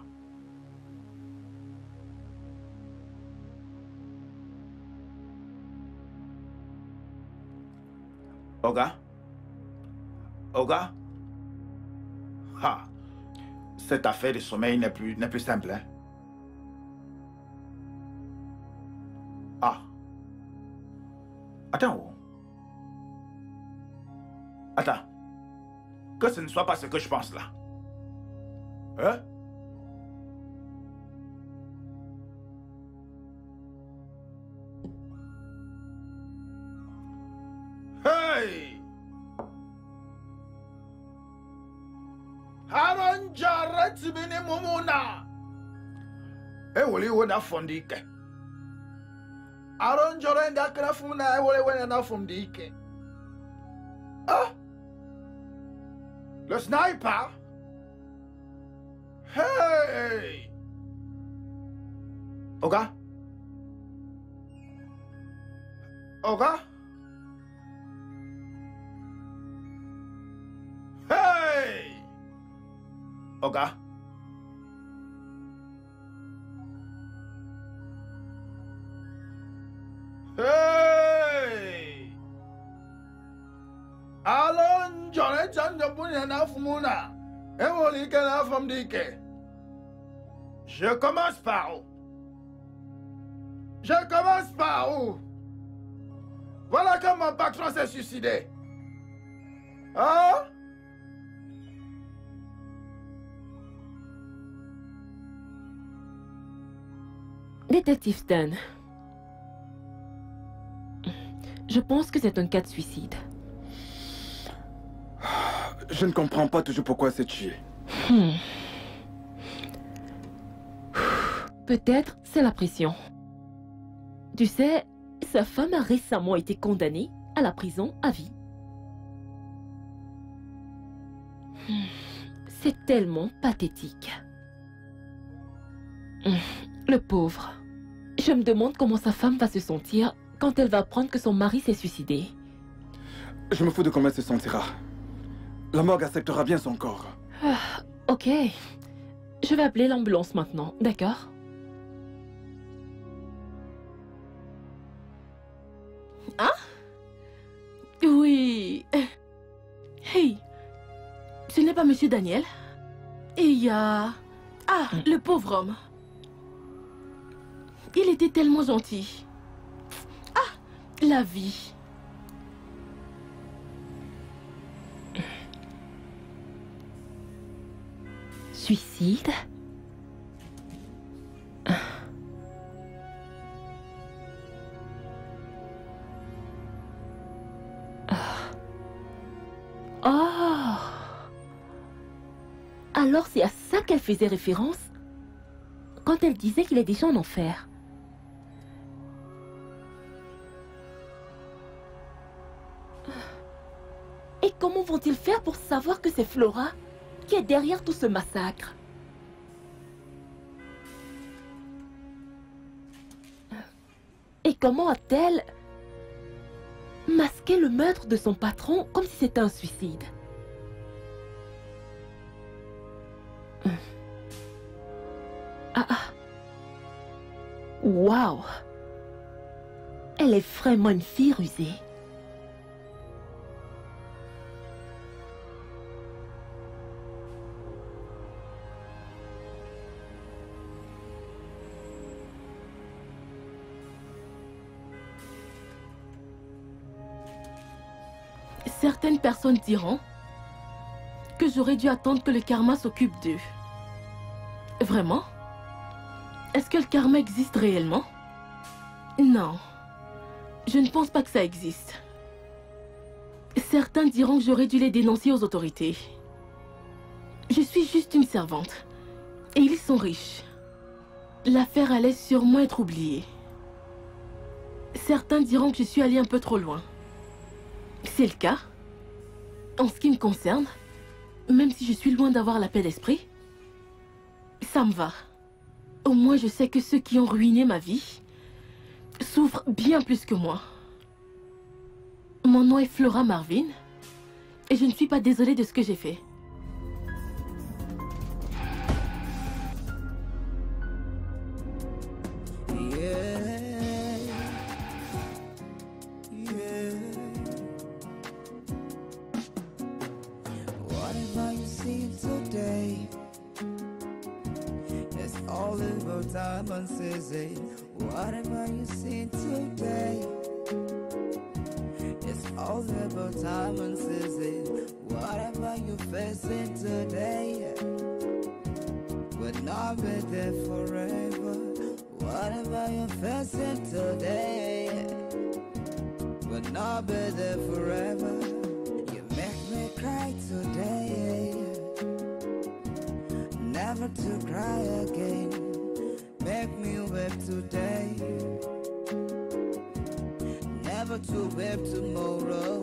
Oga? Oga? Ha! Cette affaire de sommeil n'est plus simple, hein? Ah. Attends. Attends. Que ce ne soit pas ce que je pense là. Hein? Hey! Haron Jarret bene momona. Woli wona fondike. Aaron Jorenda Krafuna, wole enough from the Ike. Ah! Le sniper? Hey! Oga? Oga? Hey! Oga? Hey! Alon Jonet Chandra Punyana Fumuna. Emoli Kana from Dike. Je commence par où? Je commence par où? Voilà que mon patron s'est suicidé. Hein? Détective Stan. Je pense que c'est un cas de suicide. Je ne comprends pas toujours pourquoi c'est chier. Peut-être c'est la pression. Tu sais, sa femme a récemment été condamnée à la prison à vie. C'est tellement pathétique. Le pauvre. Je me demande comment sa femme va se sentir quand elle va apprendre que son mari s'est suicidé. Je me fous de comment elle se sentira. La morgue acceptera bien son corps. Ok. Je vais appeler l'ambulance maintenant, d'accord? Hein? Oui. Hey, ce n'est pas Monsieur Daniel? Et il y a... Ah, le pauvre homme. Il était tellement gentil. Ah, la vie. Suicide? Oh! Alors c'est à ça qu'elle faisait référence quand elle disait qu'il est déjà en enfer. Et comment vont-ils faire pour savoir que c'est Flora qui est derrière tout ce massacre? Et comment a-t-elle masqué le meurtre de son patron comme si c'était un suicide? Waouh! Elle est vraiment une fille rusée. Certaines personnes diront que j'aurais dû attendre que le karma s'occupe d'eux. Vraiment? Est-ce que le karma existe réellement? Non. Je ne pense pas que ça existe. Certains diront que j'aurais dû les dénoncer aux autorités. Je suis juste une servante. Et ils sont riches. L'affaire allait sûrement être oubliée. Certains diront que je suis allée un peu trop loin. C'est le cas. En ce qui me concerne, même si je suis loin d'avoir la paix d'esprit, ça me va. Au moins, je sais que ceux qui ont ruiné ma vie souffrent bien plus que moi. Mon nom est Flora Marvin et je ne suis pas désolée de ce que j'ai fait. Whatever you see today, it's all about time and season. Whatever you facing today, will not be there forever. Whatever you're facing today, will not be there forever. You make me cry today, never to cry again. Make me weep today, never to weep tomorrow.